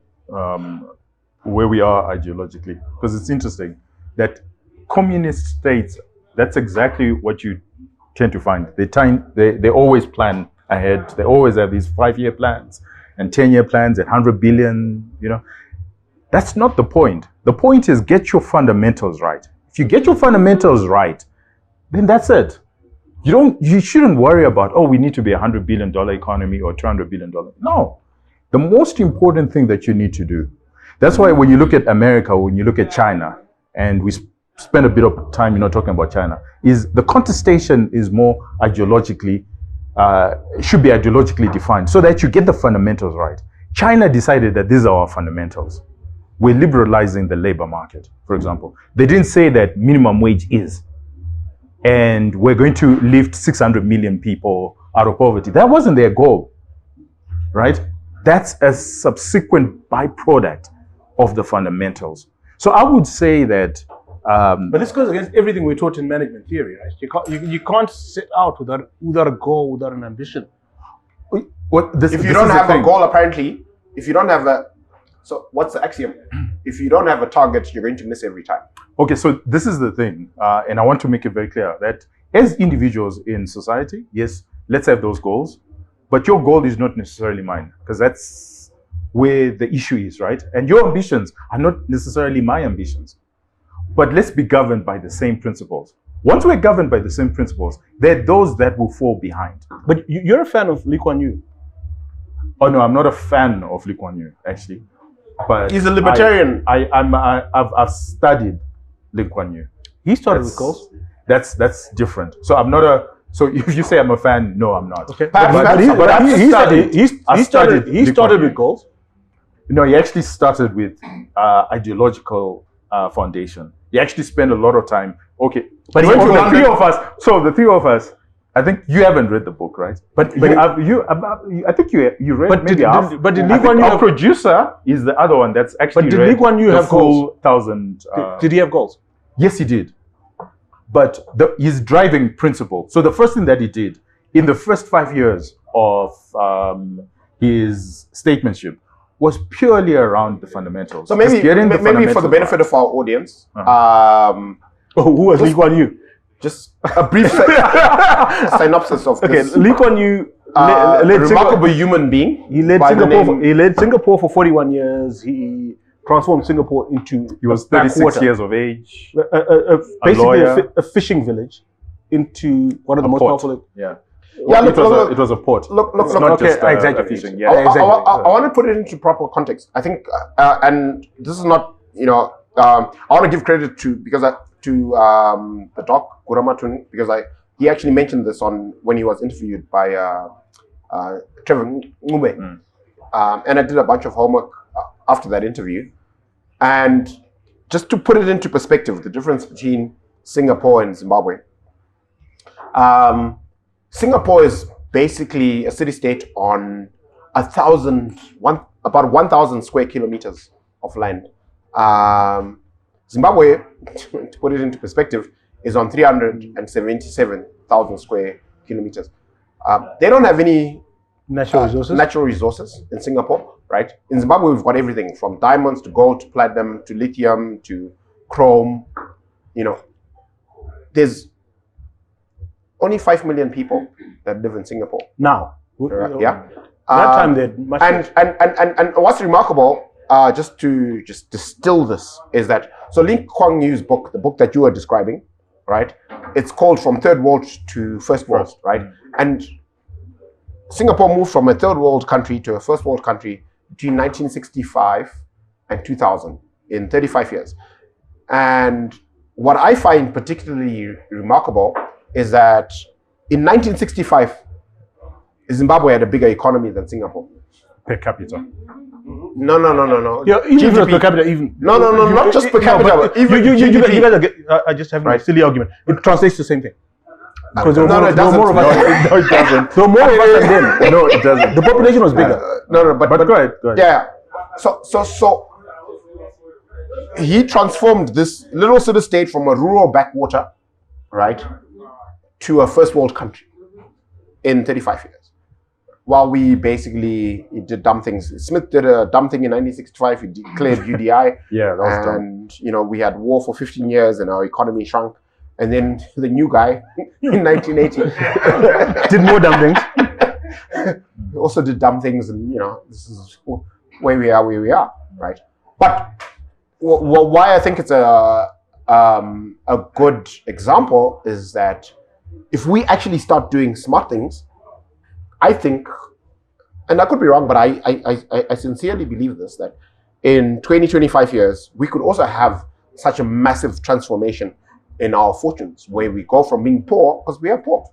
where we are ideologically, because it's interesting that communist states, that's exactly what you tend to find. They always plan ahead. They always have these 5-year plans and 10-year plans at 100 billion, you know. That's not the point. The point is get your fundamentals right. If you get your fundamentals right, then that's it. You shouldn't worry about, oh, we need to be a $100 billion economy or $200 billion. No. The most important thing that you need to do. That's why when you look at America, when you look at China, and we spend a bit of time, you know, talking about China, is the contestation is more ideologically, should be ideologically defined so that you get the fundamentals right. China decided that these are our fundamentals. We're liberalizing the labor market, for example. They didn't say that minimum wage is, and we're going to lift 600 million people out of poverty. That wasn't their goal, right? That's a subsequent byproduct of the fundamentals. So I would say that... but this goes against everything we're taught in management theory, right? You can't set out without a goal, without an ambition. If you don't have a goal, apparently, if you don't have a... So what's the axiom? If you don't have a target, you're going to miss every time. Okay, so this is the thing, and I want to make it very clear that as individuals in society, yes, let's have those goals, but your goal is not necessarily mine, because that's where the issue is, right? And your ambitions are not necessarily my ambitions, but let's be governed by the same principles. Once we're governed by the same principles, there are those that will fall behind. But you're a fan of Lee Kuan Yew. Oh no, I'm not a fan of Lee Kuan Yew, actually. But he's a libertarian. I've studied Lee Kuan Yew. He started with goals. That's different. So I'm not a. So if you say I'm a fan, no, I'm not. Okay. He started with goals. No, he actually started with Ideological foundation. He actually spent a lot of time. Okay, but the three of us. So the three of us. I think you haven't read the book, right? But I think you read. But maybe but did Lee Kuan Yew our producer is the other one that's actually. But did Lee Kuan Yew have goals? 1,000. Did he have goals? Yes, he did. But his driving principle. So the first thing that he did in the first 5 years of his statesmanship was purely around the fundamentals. So maybe for the benefit of our audience, who was Lee Kuan Yew? Just a brief synopsis of this. Lee Kuan Yew, remarkable human being. He led Singapore for 41 years. He transformed Singapore into. He was 36 years of age. Basically, a fishing village into one of the most powerful. Yeah. It was a port. Exactly. Fishing. Yeah, exactly. I want to put it into proper context. I think, and this is not, I want to give credit to the doc Gurama Tuni, because he actually mentioned this when he was interviewed by Trevor Ngube, and I did a bunch of homework after that interview, and just to put it into perspective, the difference between Singapore and Zimbabwe. Singapore is basically a city-state on about 1,000 square kilometers of land. Zimbabwe, to put it into perspective, is on 377,000 square kilometers. They don't have any natural resources in Singapore, right? In Zimbabwe, we've got everything from diamonds to gold to platinum to lithium to chrome. There's only 5 million people that live in Singapore now. Yeah. That time they much. And what's remarkable, just to distill this, is that Lee Kuan Yew's book, the book that you are describing, right? It's called From Third World to First World, right? And Singapore moved from a third world country to a first world country between 1965 and 2000 in 35 years. And what I find particularly remarkable is that in 1965, Zimbabwe had a bigger economy than Singapore. Per capita. No. Yeah, even GDP. per capita, even. No, not just per capita. but Even you GDP. guys are just having a silly argument. It translates to the same thing. Because there No, were it more doesn't. of us. No, it doesn't. There were more of us than them. No, it doesn't. The population was bigger. But But go ahead. Go ahead. yeah. So he transformed this little city state from a rural backwater, right, to a first world country in 35 years. While we basically did dumb things. Smith did a dumb thing in 1965. He declared UDI. Yeah, that was dumb. And, we had war for 15 years and our economy shrunk. And then the new guy in 1980 Did more dumb things. also did dumb things. And, this is where we are, right? But why I think it's a good example is that if we actually start doing smart things, I think, and I could be wrong, but I sincerely believe this, that in 25 years, we could also have such a massive transformation in our fortunes, where we go from being poor, because we are poor,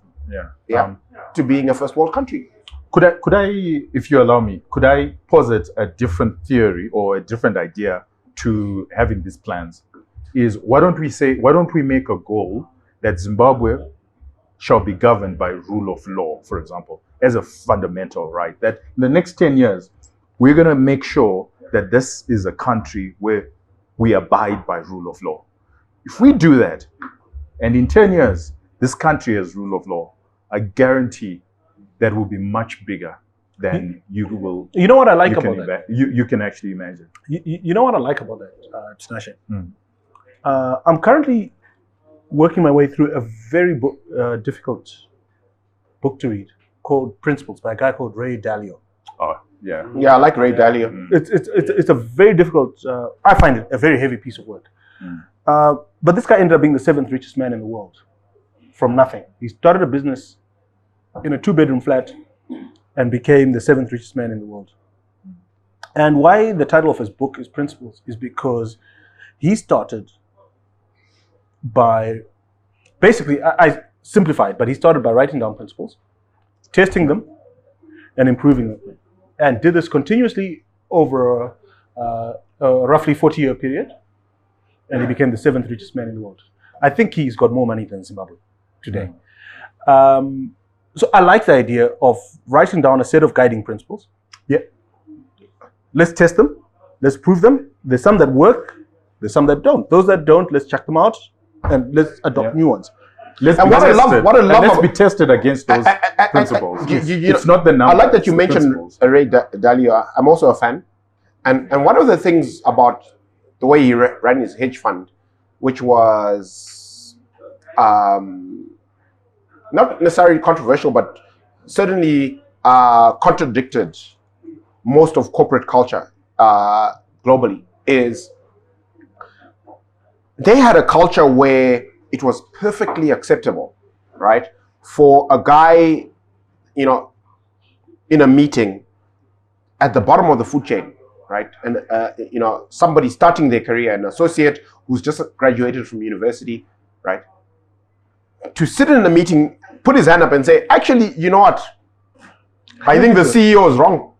to being a first world country. Could I, if you allow me, could I posit a different theory or a different idea to having these plans? Is why don't we make a goal that Zimbabwe shall be governed by rule of law, for example, as a fundamental right, that in the next 10 years, we're going to make sure that this is a country where we abide by rule of law. If we do that, and in 10 years, this country has rule of law, I guarantee that will be much bigger than you will. You know what I like about that? You can actually imagine. You know what I like about that, Tinashe? I'm currently working my way through a very difficult book to read called Principles by a guy called Ray Dalio. Oh, yeah. Yeah, I like Ray Dalio. It's a very difficult, I find it a very heavy piece of work. But this guy ended up being the 7th richest man in the world from nothing. He started a business in a 2-bedroom flat and became the 7th richest man in the world. And why the title of his book is Principles is because he started by, basically, I simplified, but he started by writing down principles, testing them, and improving them. And did this continuously over a roughly 40-year period. And he became the 7th richest man in the world. I think he's got more money than Zimbabwe today. So I like the idea of writing down a set of guiding principles. Yeah. Let's test them. Let's prove them. There's some that work. There's some that don't. Those that don't, let's check them out and let's adopt new ones. Let's And be what I tested. love- what I love And let's about- be tested against those principles. It's not the number. I like that you it's the mentioned principles. Ray Dalio. I'm also a fan. And one of the things about the way he ran his hedge fund, which was not necessarily controversial, but certainly contradicted most of corporate culture globally, is they had a culture where it was perfectly acceptable, right, for a guy, in a meeting at the bottom of the food chain, right, and somebody starting their career, an associate who's just graduated from university, right, to sit in a meeting, put his hand up and say, actually, you know what, I think the CEO is wrong.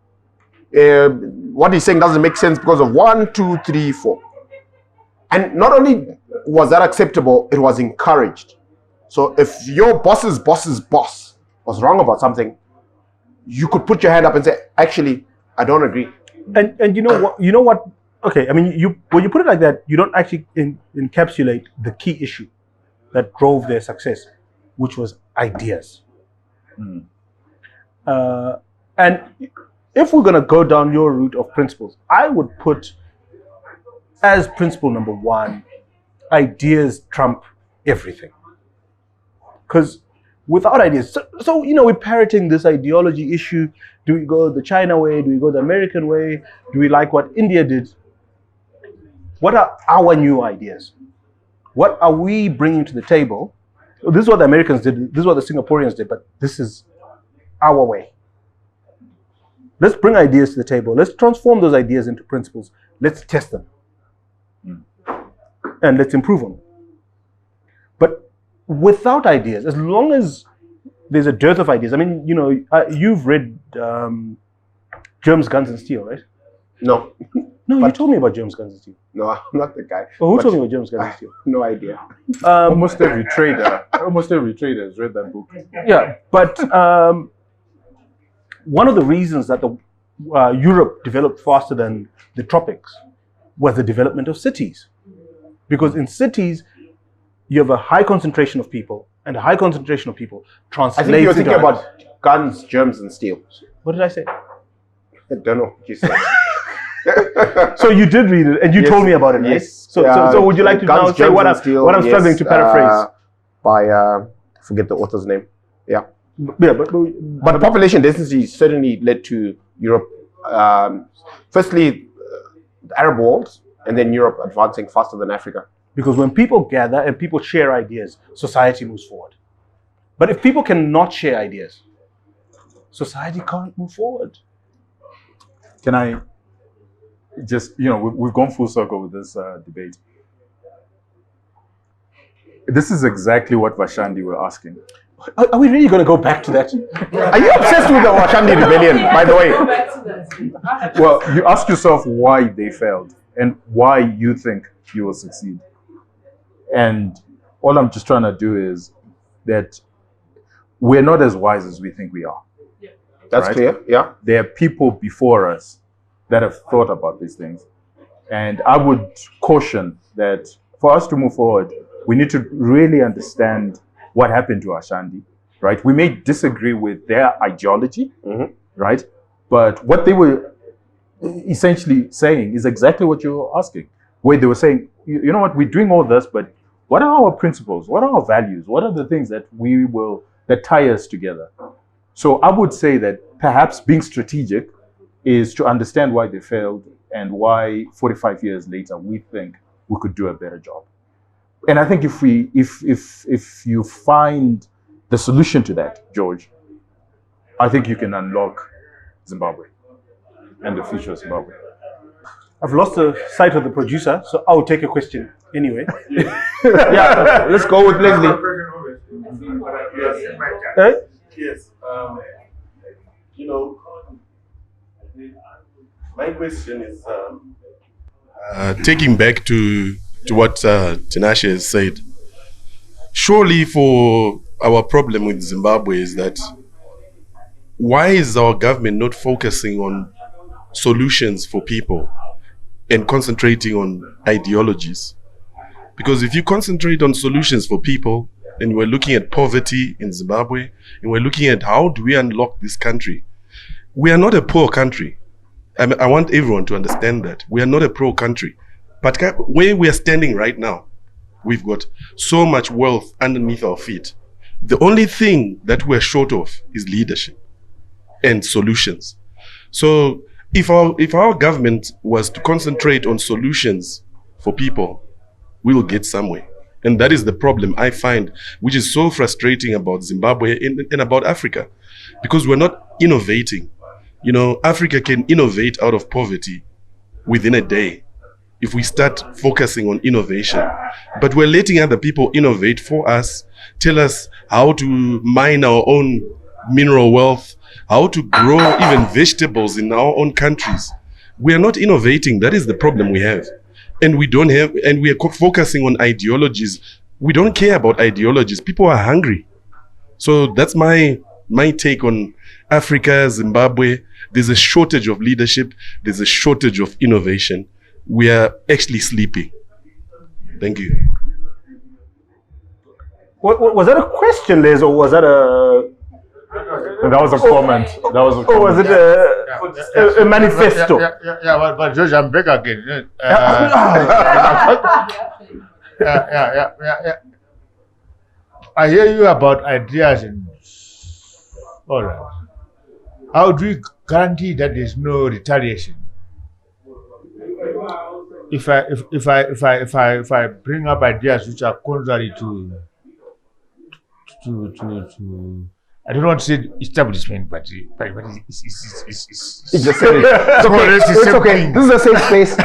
What he's saying doesn't make sense because of 1, 2, 3, 4. And not only was that acceptable, it was encouraged. So if your boss's boss's boss was wrong about something, you could put your hand up and say, actually, I don't agree. And you know what? Okay, I mean, when you put it like that, you don't actually encapsulate the key issue that drove their success, which was ideas. And if we're going to go down your route of principles, I would put as principle number 1, ideas trump everything. Because without ideas, so we're parroting this ideology issue. Do we go the China way? Do we go the American way? Do we like what India did? What are our new ideas? What are we bringing to the table? This is what the Americans did. This is what the Singaporeans did. But this is our way. Let's bring ideas to the table. Let's transform those ideas into principles. Let's test them. And let's improve them. But without ideas, as long as there's a dearth of ideas, I mean, you've read Germs, Guns and Steel, right? No, No, you told me about James Guns Institute. no, I'm not the guy. Oh, who But- told me about James Guns Institute? No idea. Almost every trader has read that book. Yeah, but one of the reasons that the Europe developed faster than the tropics was the development of cities. Because in cities, you have a high concentration of people, and a high concentration of people I translates think you're into thinking about guns, germs, and steel. What did I say? I don't know what you said. So you did read it, and you Yes, told me about it, right? yes. So would you like to Guns, now say Germs, what and I'm, Steel, what I'm struggling yes, to paraphrase? By forget the author's name. Yeah, Yeah, but population density certainly led to Europe. Firstly, the Arab world, and then Europe advancing faster than Africa. because when people gather and people share ideas, society moves forward. But if people cannot share ideas, society can't move forward. Can I just, we've gone full circle with this debate. This is exactly what Vashandi were asking. Are we really going to go back to that? Are you obsessed with the Washandi rebellion, by the way? Well, you ask yourself why they failed and why you think you will succeed. And all I'm just trying to do is that we're not as wise as we think we are. That's Right. clear. Yeah. There are people before us that have thought about these things. And I would caution that for us to move forward, we need to really understand what happened to Ashandi, right? We may disagree with their ideology, right? But what they were essentially saying is exactly what you're asking, where they were saying, you know what, we're doing all this, but what are our principles? What are our values? What are the things that that tie us together? So I would say that perhaps being strategic is to understand why they failed and why 45 years later we think we could do a better job. And I think if you find the solution to that, George, I think you can unlock Zimbabwe and the future of Zimbabwe. I've lost the sight of the producer, so I'll take a question anyway. Yeah. Let's go with Leslie. Eh? Yes. My question is taking back to what Tinashe has said. Surely, for our problem with Zimbabwe is that why is our government not focusing on solutions for people and concentrating on ideologies? Because if you concentrate on solutions for people, and we're looking at poverty in Zimbabwe, and we're looking at how do we unlock this country, we are not a poor country. I want everyone to understand that. We are not a poor country. But where we are standing right now, we've got so much wealth underneath our feet. The only thing that we're short of is leadership and solutions. So if our government was to concentrate on solutions for people, we will get somewhere. And that is the problem I find, which is so frustrating about Zimbabwe and about Africa, because we're not innovating. Africa can innovate out of poverty within a day if we start focusing on innovation. But we're letting other people innovate for us, tell us how to mine our own mineral wealth, how to grow even vegetables in our own countries. We are not innovating. That is the problem we have. And we are focusing on ideologies. We don't care about ideologies. People are hungry. So that's my take on Africa, Zimbabwe. There's a shortage of leadership. There's a shortage of innovation. We are actually sleeping. Thank you. Was that a question, Les, or was that a... That was a comment. That was a comment. Or was it a manifesto? But George, I'm back again. I hear you about ideas and all right. How do you guarantee that there's no retaliation? If I bring up ideas which are contrary to I don't want to say establishment, but it's Just say it. It's okay. This is a safe space.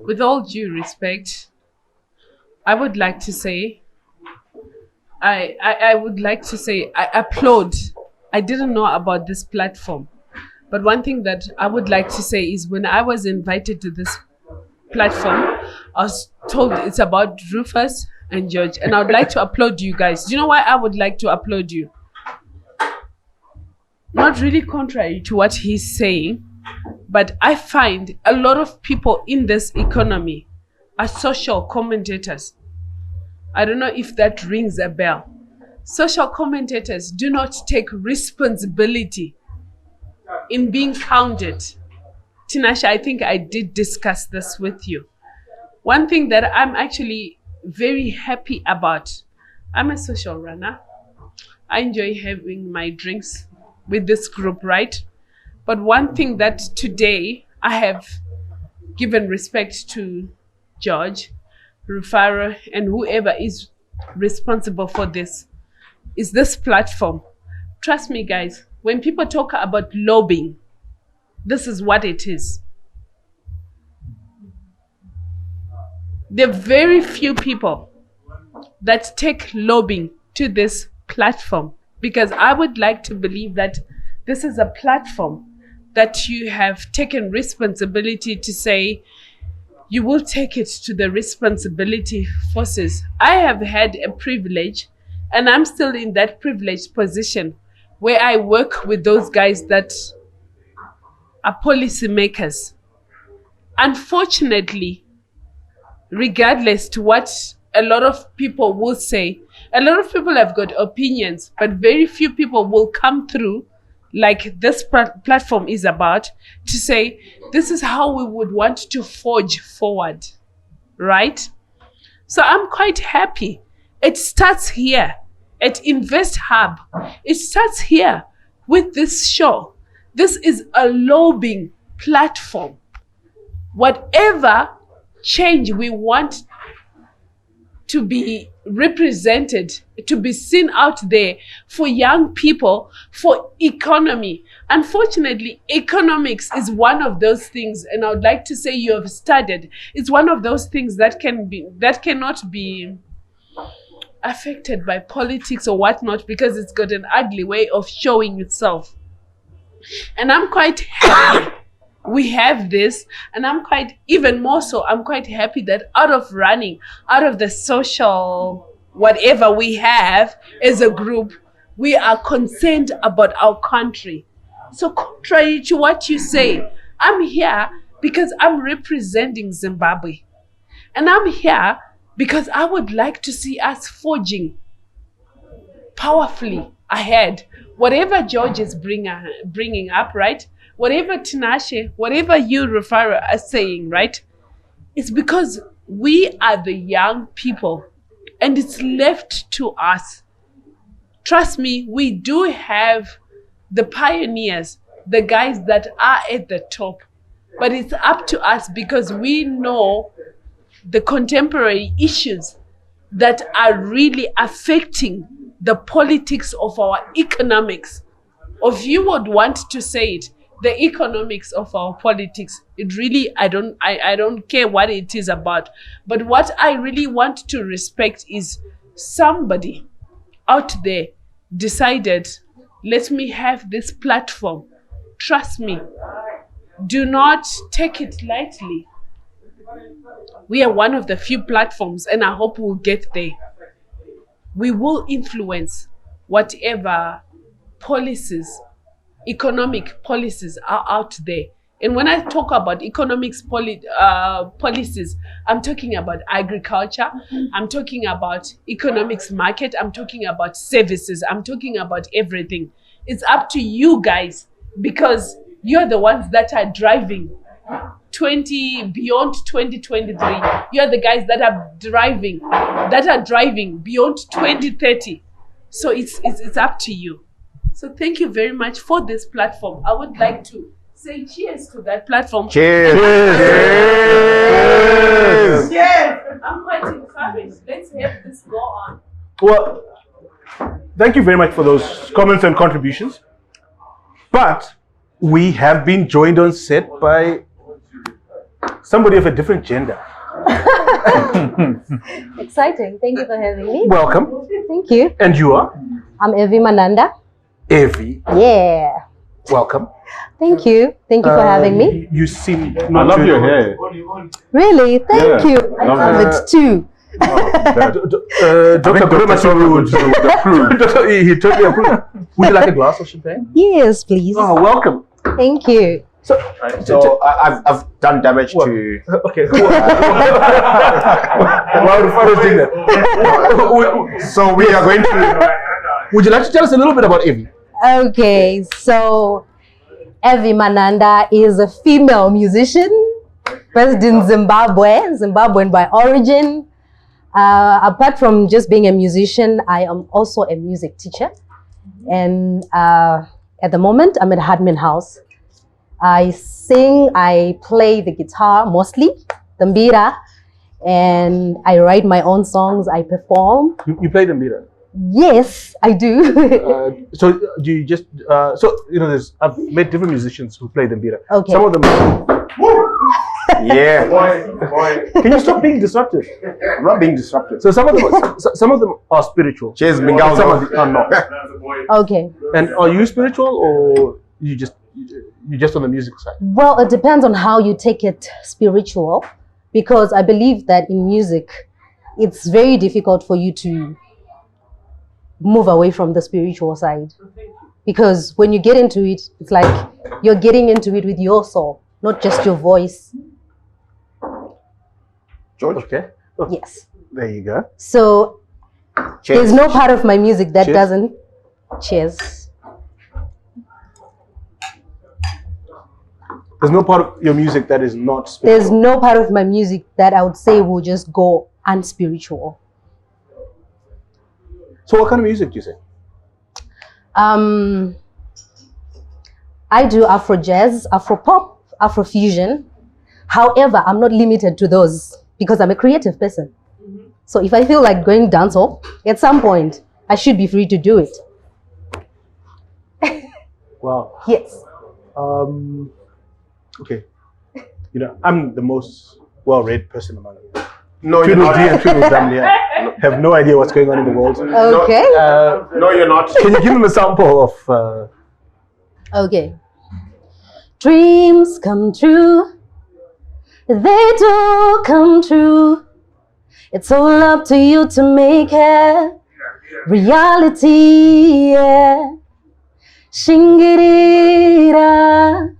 With all due respect, I would like to say, I applaud I didn't know about this platform. But one thing that I would like to say is when I was invited to this platform, I was told it's about Rufus and George. And I would like to applaud you guys. Do you know why I would like to applaud you? Not really contrary to what he's saying, but I find a lot of people in this economy are social commentators. I don't know if that rings a bell. Social commentators do not take responsibility in being counted. Tinashe, I think I did discuss this with you. One thing that I'm actually very happy about, I'm a social runner. I enjoy having my drinks with this group, right? But one thing that today I have given respect to George, Rufaro, and whoever is responsible for this is this platform. Trust me, guys, when people talk about lobbying, this is what it is. There are very few people that take lobbying to this platform, because I would like to believe that this is a platform that you have taken responsibility to say you will take it to the responsibility forces. I have had a privilege, and I'm still in that privileged position where I work with those guys that are policymakers. Unfortunately, regardless to what a lot of people will say, a lot of people have got opinions, but very few people will come through like this platform is about to say, this is how we would want to forge forward, right? So I'm quite happy. It starts here at Invest Hub. It starts here with this show. This is a lobbying platform. Whatever change we want to be represented, to be seen out there for young people, for economy. Unfortunately, economics is one of those things, and I would like to say you have studied. It's one of those things that cannot be affected by politics or whatnot, because it's got an ugly way of showing itself. And I'm quite happy we have this, and I'm quite happy that out of the social whatever we have as a group, we are concerned about our country. So contrary to what you say, I'm here because I'm representing Zimbabwe, and I'm here because I would like to see us forging powerfully ahead. Whatever George is bringing up, right? Whatever Tinashe, whatever you, Rufaro, are saying, right? It's because we are the young people, and it's left to us. Trust me, we do have the pioneers, the guys that are at the top, but it's up to us, because we know the contemporary issues that are really affecting the politics of our economics. Or if you would want to say it, the economics of our politics. It really, I don't care what it is about. But what I really want to respect is somebody out there decided, let me have this platform. Trust me, do not take it lightly. We are one of the few platforms, and I hope we'll get there. We will influence whatever policies, economic policies are out there. And when I talk about economics policies, I'm talking about agriculture, I'm talking about economics market, I'm talking about services, I'm talking about everything. It's up to you guys, because you're the ones that are driving beyond 2023. You're the guys that are driving beyond 2030. So it's up to you. So thank you very much for this platform. I would like to say cheers to that platform. Cheers! Cheers! Cheers! I'm quite encouraged. Let's have this go on. Well, thank you very much for those comments and contributions. But we have been joined on set by somebody of a different gender. Exciting. Thank you for having me. Welcome. Thank you. And you are? I'm Evie Manhanda. Evie, Yeah. welcome. Thank you. Thank you for having me. You seem I not love to- your hair. Really? Thank Yeah. you. I love it too. Dr. Kuruma he totally approved. Would you like a glass of champagne? Yes, please. Oh, welcome. Thank you. So I've done damage to. Okay. While the father's doing that. So we are going to. Would you like to tell us a little bit about Evie? Okay, so Evie Manhanda is a female musician based in Zimbabwe, Zimbabwean by origin. Apart from just being a musician, I am also a music teacher. And at the moment, I'm at Hardman House. I sing, I play the guitar mostly, the mbira, and I write my own songs, I perform. You play the mbira. Yes, I do. So do you just there's I've met different musicians who play the mbira. Okay. Some of them. Yeah. Can you stop being disruptive? I'm not being disrupted. So some of them are spiritual. Cheers, Some of Mingaldo. them are not. Okay. And are you spiritual or you just on the music side? Well, it depends on how you take it spiritual, because I believe that in music, it's very difficult for you to move away from the spiritual side. Because when you get into it, it's like you're getting into it with your soul, not just your voice. George. Okay. Yes. There you go. So there's no part of my music that Cheers. doesn't. Cheers. There's no part of your music that is not spiritual. There's no part of my music that I would say will just go unspiritual. So what kind of music do you say? I do Afro jazz, Afro pop, Afro fusion. However, I'm not limited to those because I'm a creative person. So if I feel like going dancehall, at some point, I should be free to do it. Wow. Yes. Okay. I'm the most well-read person among you. No, you're Twiddle D not. and Twiddle Damn have no idea what's going on in the world. Okay. No, you're not. Can you give them a sample of? Okay. Dreams come true. They do come true. It's all up to you to make it reality. Yeah. Shingirira,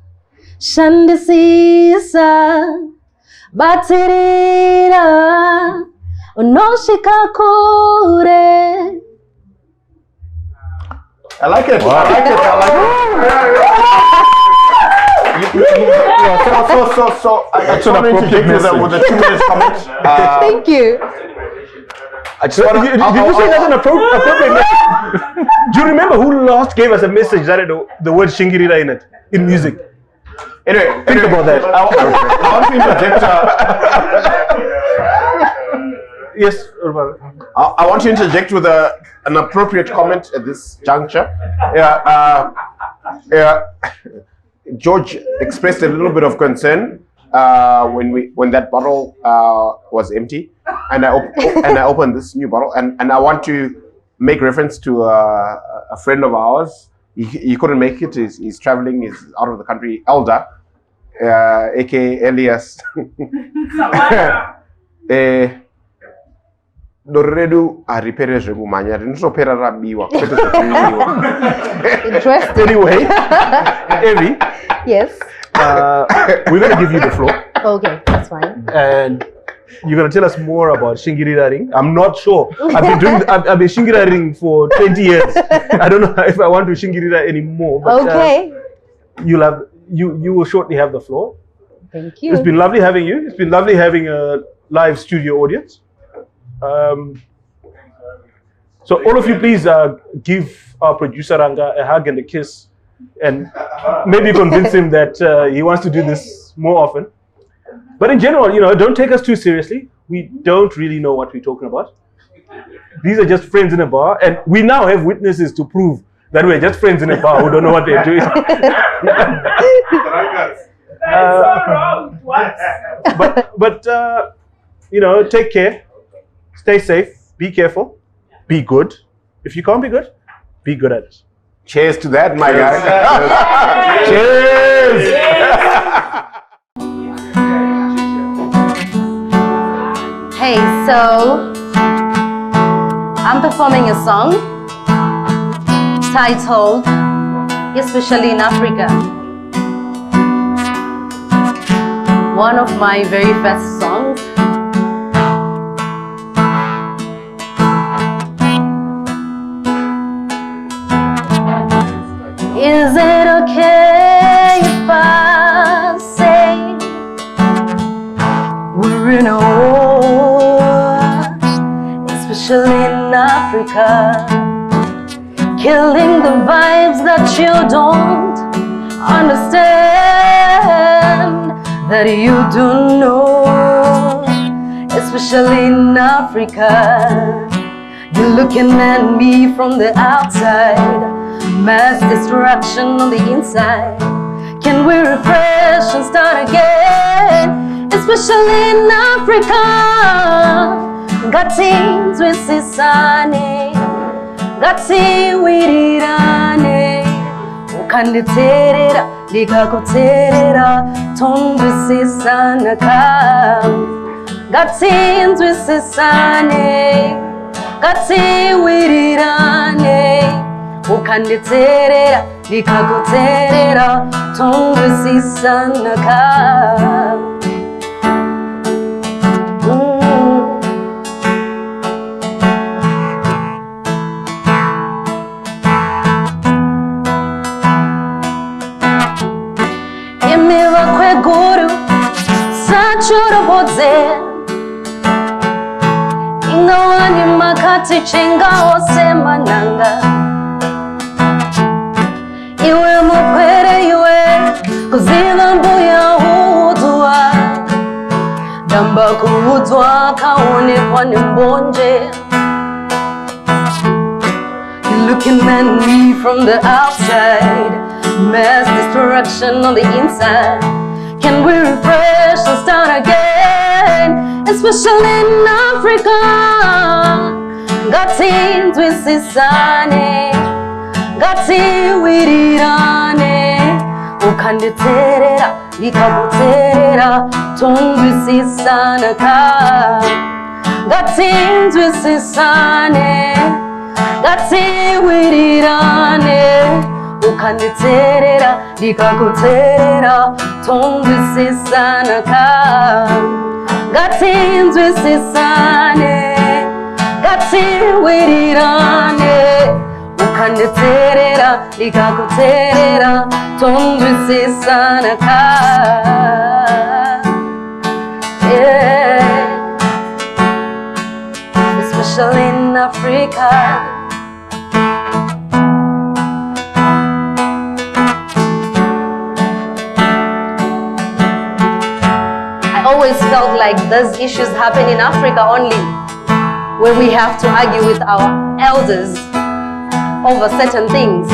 shandisisa, batirira, unoshikakure. I like it. I like it. So I just want to interject with a 2 minute comment. Thank you. I just want Did you say that's an appropriate message? Do you remember who last gave us a message that had the word shingirira in it, in music? Anyway, Think about that. I want to interject. Yes, Urban. I want to interject with an appropriate comment at this juncture. George expressed a little bit of concern when that bottle was empty, and I opened this new bottle, and I want to make reference to a friend of ours. He couldn't make it. He's traveling. He's out of the country. Elder, aka Elias. Doredu aripere zvegumhanya rinotopera rabiwa kwete zvekunyuwa. Interesting. Anyway, Evie, Yes. we're going to give you the floor, Okay, that's fine. and you're going to tell us more about shingirira ring. I'm not sure. I've been shingirira ring for 20 years. I don't know if I want to shingirira anymore. But Okay. you will shortly have the floor. Thank you. It's been lovely having you. It's been lovely having a live studio audience. So all of you, please give our producer Ranga a hug and a kiss, and maybe convince him that he wants to do this more often. But in general, don't take us too seriously. We don't really know what we're talking about. These are just friends in a bar, and we now have witnesses to prove that we're just friends in a bar who don't know what they're doing. But take care, stay safe, be careful, be good. If you can't be good at it. Cheers to that, my guy. Cheers. Hey, so I'm performing a song titled Especially in Africa. One of my very first songs. Is it okay if I say we're in a war, especially in Africa, killing the vibes that you don't understand, that you don't know, especially in Africa. You're looking at me from the outside, mass destruction on the inside. Can we refresh and start again? Especially in Africa. Ngati nzwisisane, ngati wirirane, ukanditerera ndikakuterera tondwisisana kam. Ngati nzwisisane, ngati wirirane, ukanditerera ndikakuterera tondwisisana kam. Imiva kweguru sachura bodze, ingawani makati chenga osema nanga. Iwe mukwere iwe kuziva mbuya hudwa, damba kuhudwa kaonekwa ni mbonje. You're looking at me from the outside, mass destruction on the inside. Can we refresh and start again? Especially in Africa. Ngati nzwisisane, ngati wirirane, ukanditerera ndikakuterera tondwisisana kam. Ngati nzwisisane, ngati wirirane, ukanditerera ndikakuterera tondwisisana kam. Ngati nzwisisane, ngati wirirane, ukanditerera ndikakuterera tondwisisana kam. Yeah. Especially in Africa. I always felt like those issues happen in Africa only, where we have to argue with our elders over certain things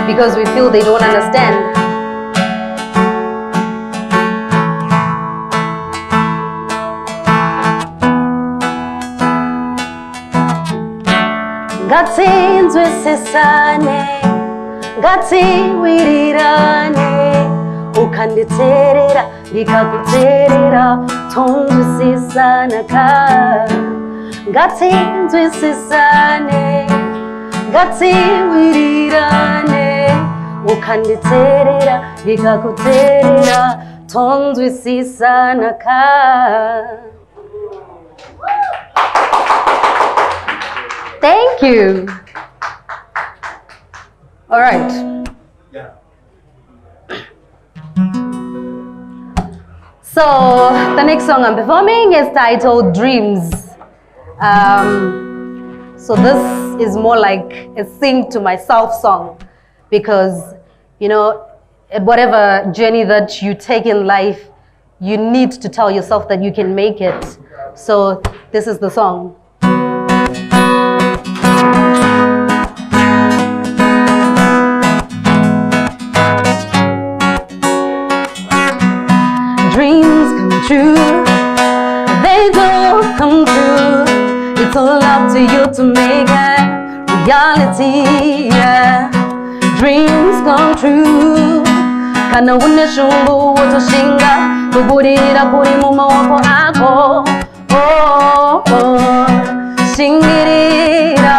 because we feel they don't understand. Ngati nzwisisane, ngati wirirane, ukanditerera ndikakuterera tondwisisana kam. Ngati nzwisisane, ngati wirirane, ukanditerera ndikakuterera tondwisisana kam. Thank you. All right. So the next song I'm performing is titled Dreams. So this is more like a sing to myself song, because, you know, at whatever journey that you take in life, you need to tell yourself that you can make it. So this is the song. Dreams come true, they don't come true. It's all up to you to make it. reality, yeah. Dreams come true. Kana uneshungu utoshinga kuburira kuri mu maboko ako. Oh, oh. Shingirira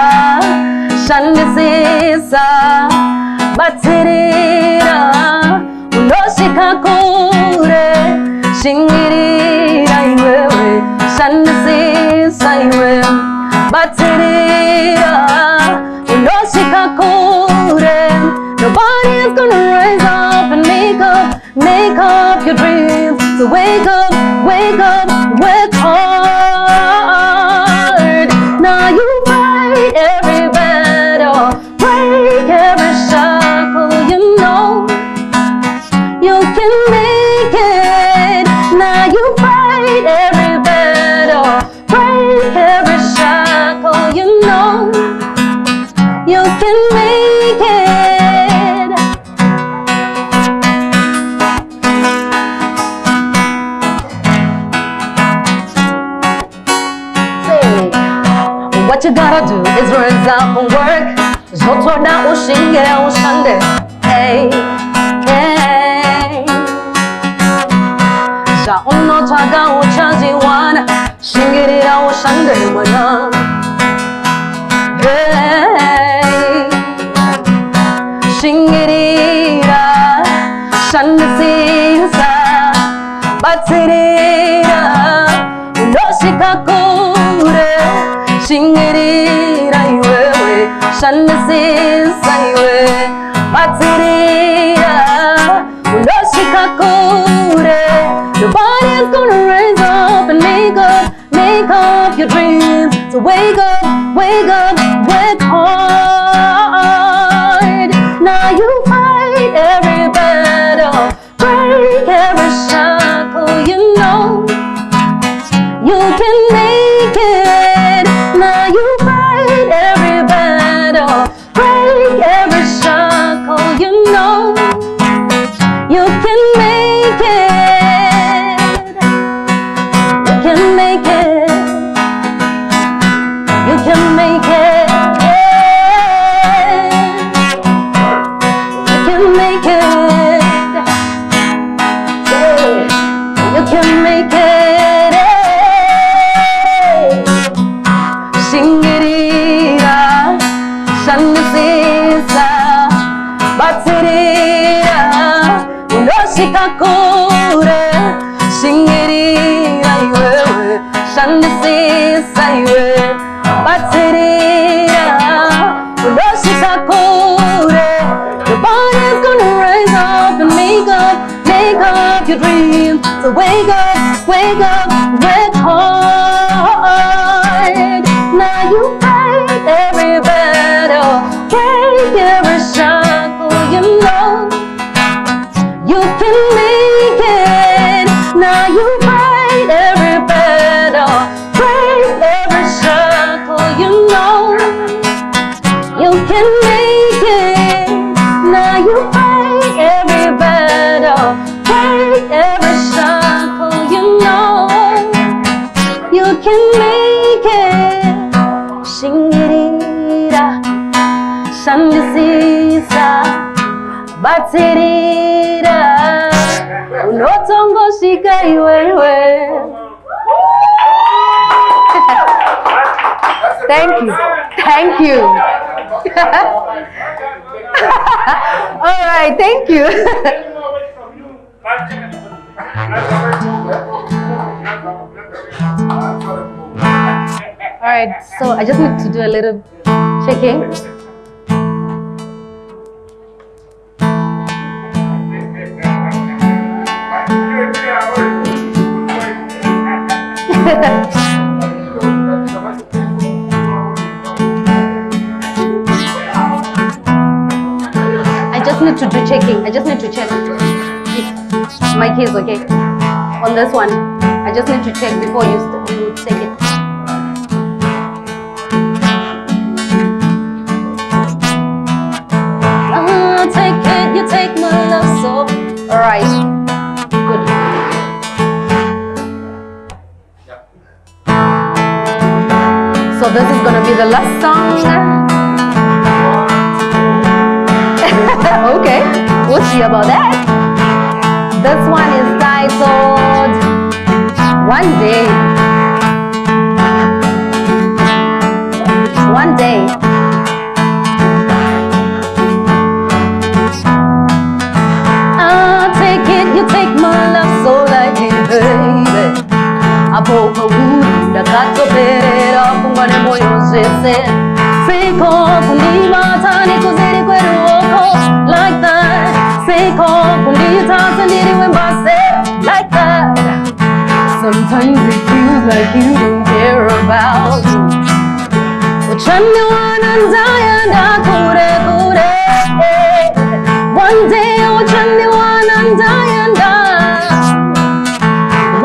shandisisa batirira unoshika kure. Shingirira iwewe shandisisa iwe batirira unoshika kure. Nobody's gonna rise up and make up your dreams. So wake up, work hard. Now you fight every battle, break every shackle. You know you can make it. Now you fight every battle, break every shackle. You know you can make it. What you gotta do is rise up and work. Zotoda ushinge ushande. Hey, hey. Sha uno taga uchaji wana. Shingirira ushande mwana. Hey, shingirira shandisisa batirira unoshika kure. Shingirira iwewe shandisisa iwe batirira unoshika kure. Nobody's gonna rise up and make up your dreams. So wake up, work hard. Now you fight every battle, break every shackle. You know you can make it. Now you fight every battle, break every shackle. You know you can make it. You can make it. You can make it. You can make it. You can make it. Shingirira shandisisa batirira unoshika kure. Shingirira iwewe shandisisa iwe batirira unoshika kure. Nobody's gonna rise up and make up your dreams. So wake up, work hard. Now you fight every battle, break every shackle. You know you can make it. Now you fight every battle, break every shackle. You know you can make it. Now you fight every battle, break every shackle. You know you can make it. Shingirira shandisisa batirira unotongo shika iwewe. Thank you. All right, thank you. All right, so I just need to do a little checking. I just need to do checking. I just need to check if my key is okay on this one. I just need to check before you take it. Take it, you take my love, so all right, good. So this is gonna be the last song. happy about that. This one is titled One Day. One day. I'll take it, you take my love so lightly, baby. Apoka unda katopera kungwane moyo zese. Seko kundimata nikuziri kweruoko like that. Seko kundita sandiri wembase like that. Sometimes it feels like you don't care about me. Uchanni wanandayanda kure kure. One day uchanni wanandayanda.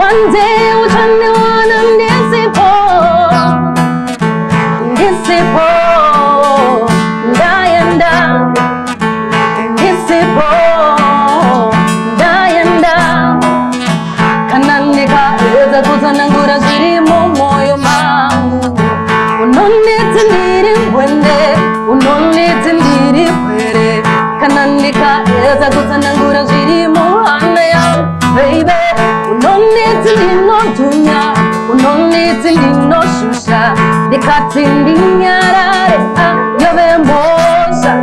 One day uchanni wanandisipo. Ndisipo. Ndayanda. Ndisipo. Ndayanda. Kananika eza kuzanangura zirimo moyo mangu. Unonitindiri wende, unonitindiri kwere. Kananika eza kuzanangura zirimo hana ya baby. Unonitindiri no dunya, unonitindiri no shusha. Dikatindi nyarare, yobe mbosha.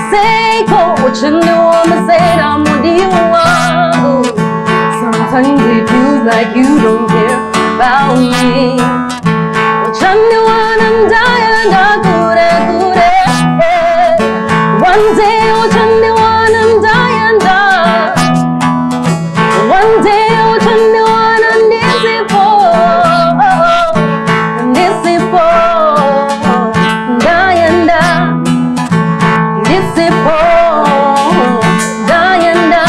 Seiko uchindi wamasera mudi wangu. Sometimes it feels like you don't care about me. Uchanni wanandayanda kure kure. One day uchanni wanandayanda. One day uchanni wanandisipo. Ndisipo. Ndayanda. Ndisipo. Ndayanda.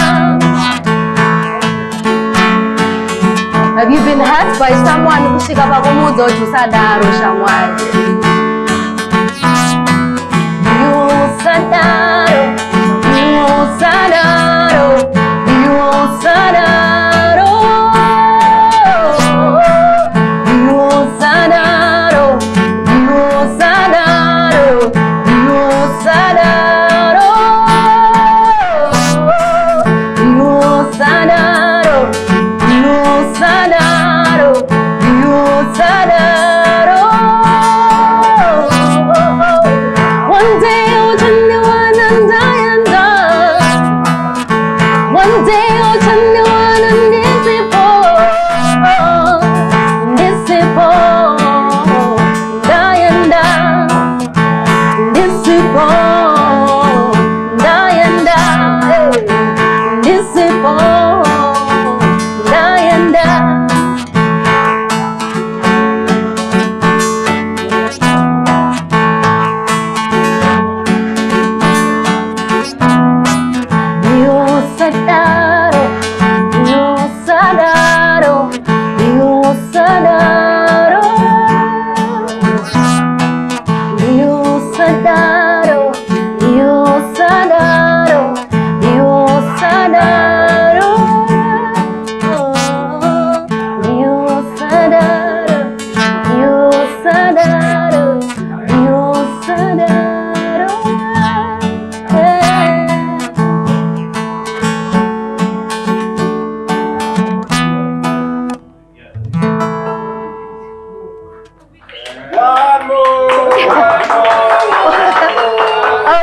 Have you been hurt by someone kushika pakumudzo tusadaro shamwari? You sadaro, you sadaro, you sadaro, you sadaro, you sadaro, you sadaro, you sadaro. You sadaro, you sadaro. One day uchanni wanandayanda. One day uchanni wanandisipo. Ndisipo. Ndayanda. Ndisipo. Ndayanda. Ndisipo.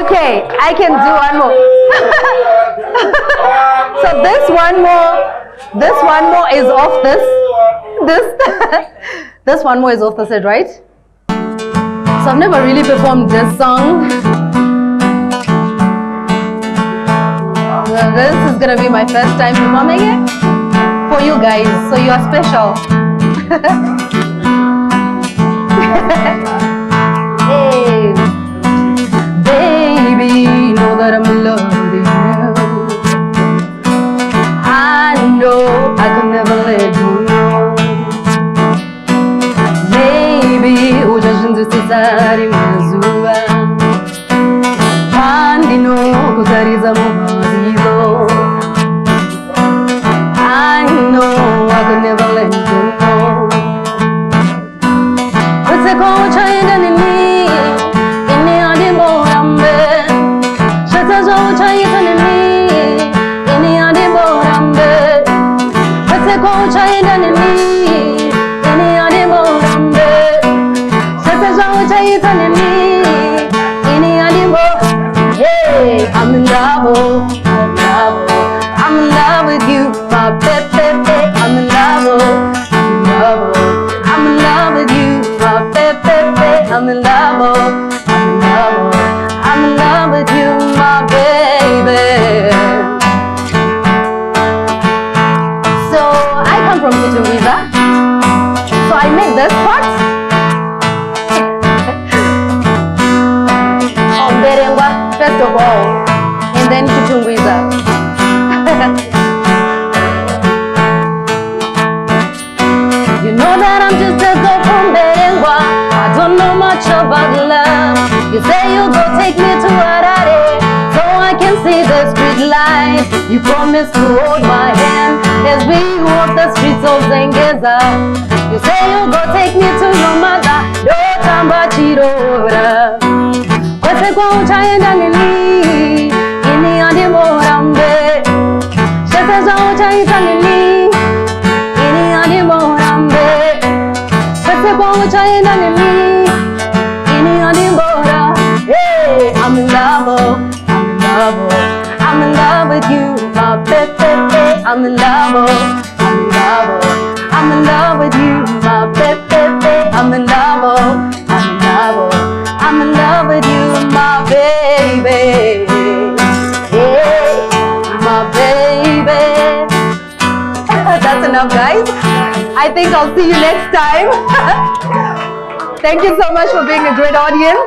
Okay, I can do one more. So this one more is off this one more is off the set, right? So I've never really performed this song. This is gonna be my first time performing it for you guys, so you are special. Hey, baby, know that I'm loving you. I know I could never let you know. Maybe ujazhinzisisari mazuva pandino kutariza mumazizo. I know I could never let you know. Kwese kocha Hey, I'm in love, I'm in love with you, my baby. I'm in love, I'm in love with you, my baby. I'm in love, I'm in love with you, my baby. So I come from Kitunguiza, so I make this part. First of all, and then Kitunguiza. You know that I'm just a girl from Berengwa. I don't know much about love. You say you'll go take me to Harare, so I can see the street light. You promised to hold my hand as we walk the streets of Zengeza. You say you'll go take me to your mother, Dotamba Chirora. Kwa uchaenda nini ini andi morambe shesa uchaita nini ini andi morambe shesa kwa uchaenda nini ini andi mora. Hey, I'm in love, I'm in love with you, my baby. I'm in love, I'm in love with you, my baby. I'm in love, I'm in love with you, my baby. Hey, my baby. That's enough, guys. I think I'll see you next time. Thank you so much for being a great audience.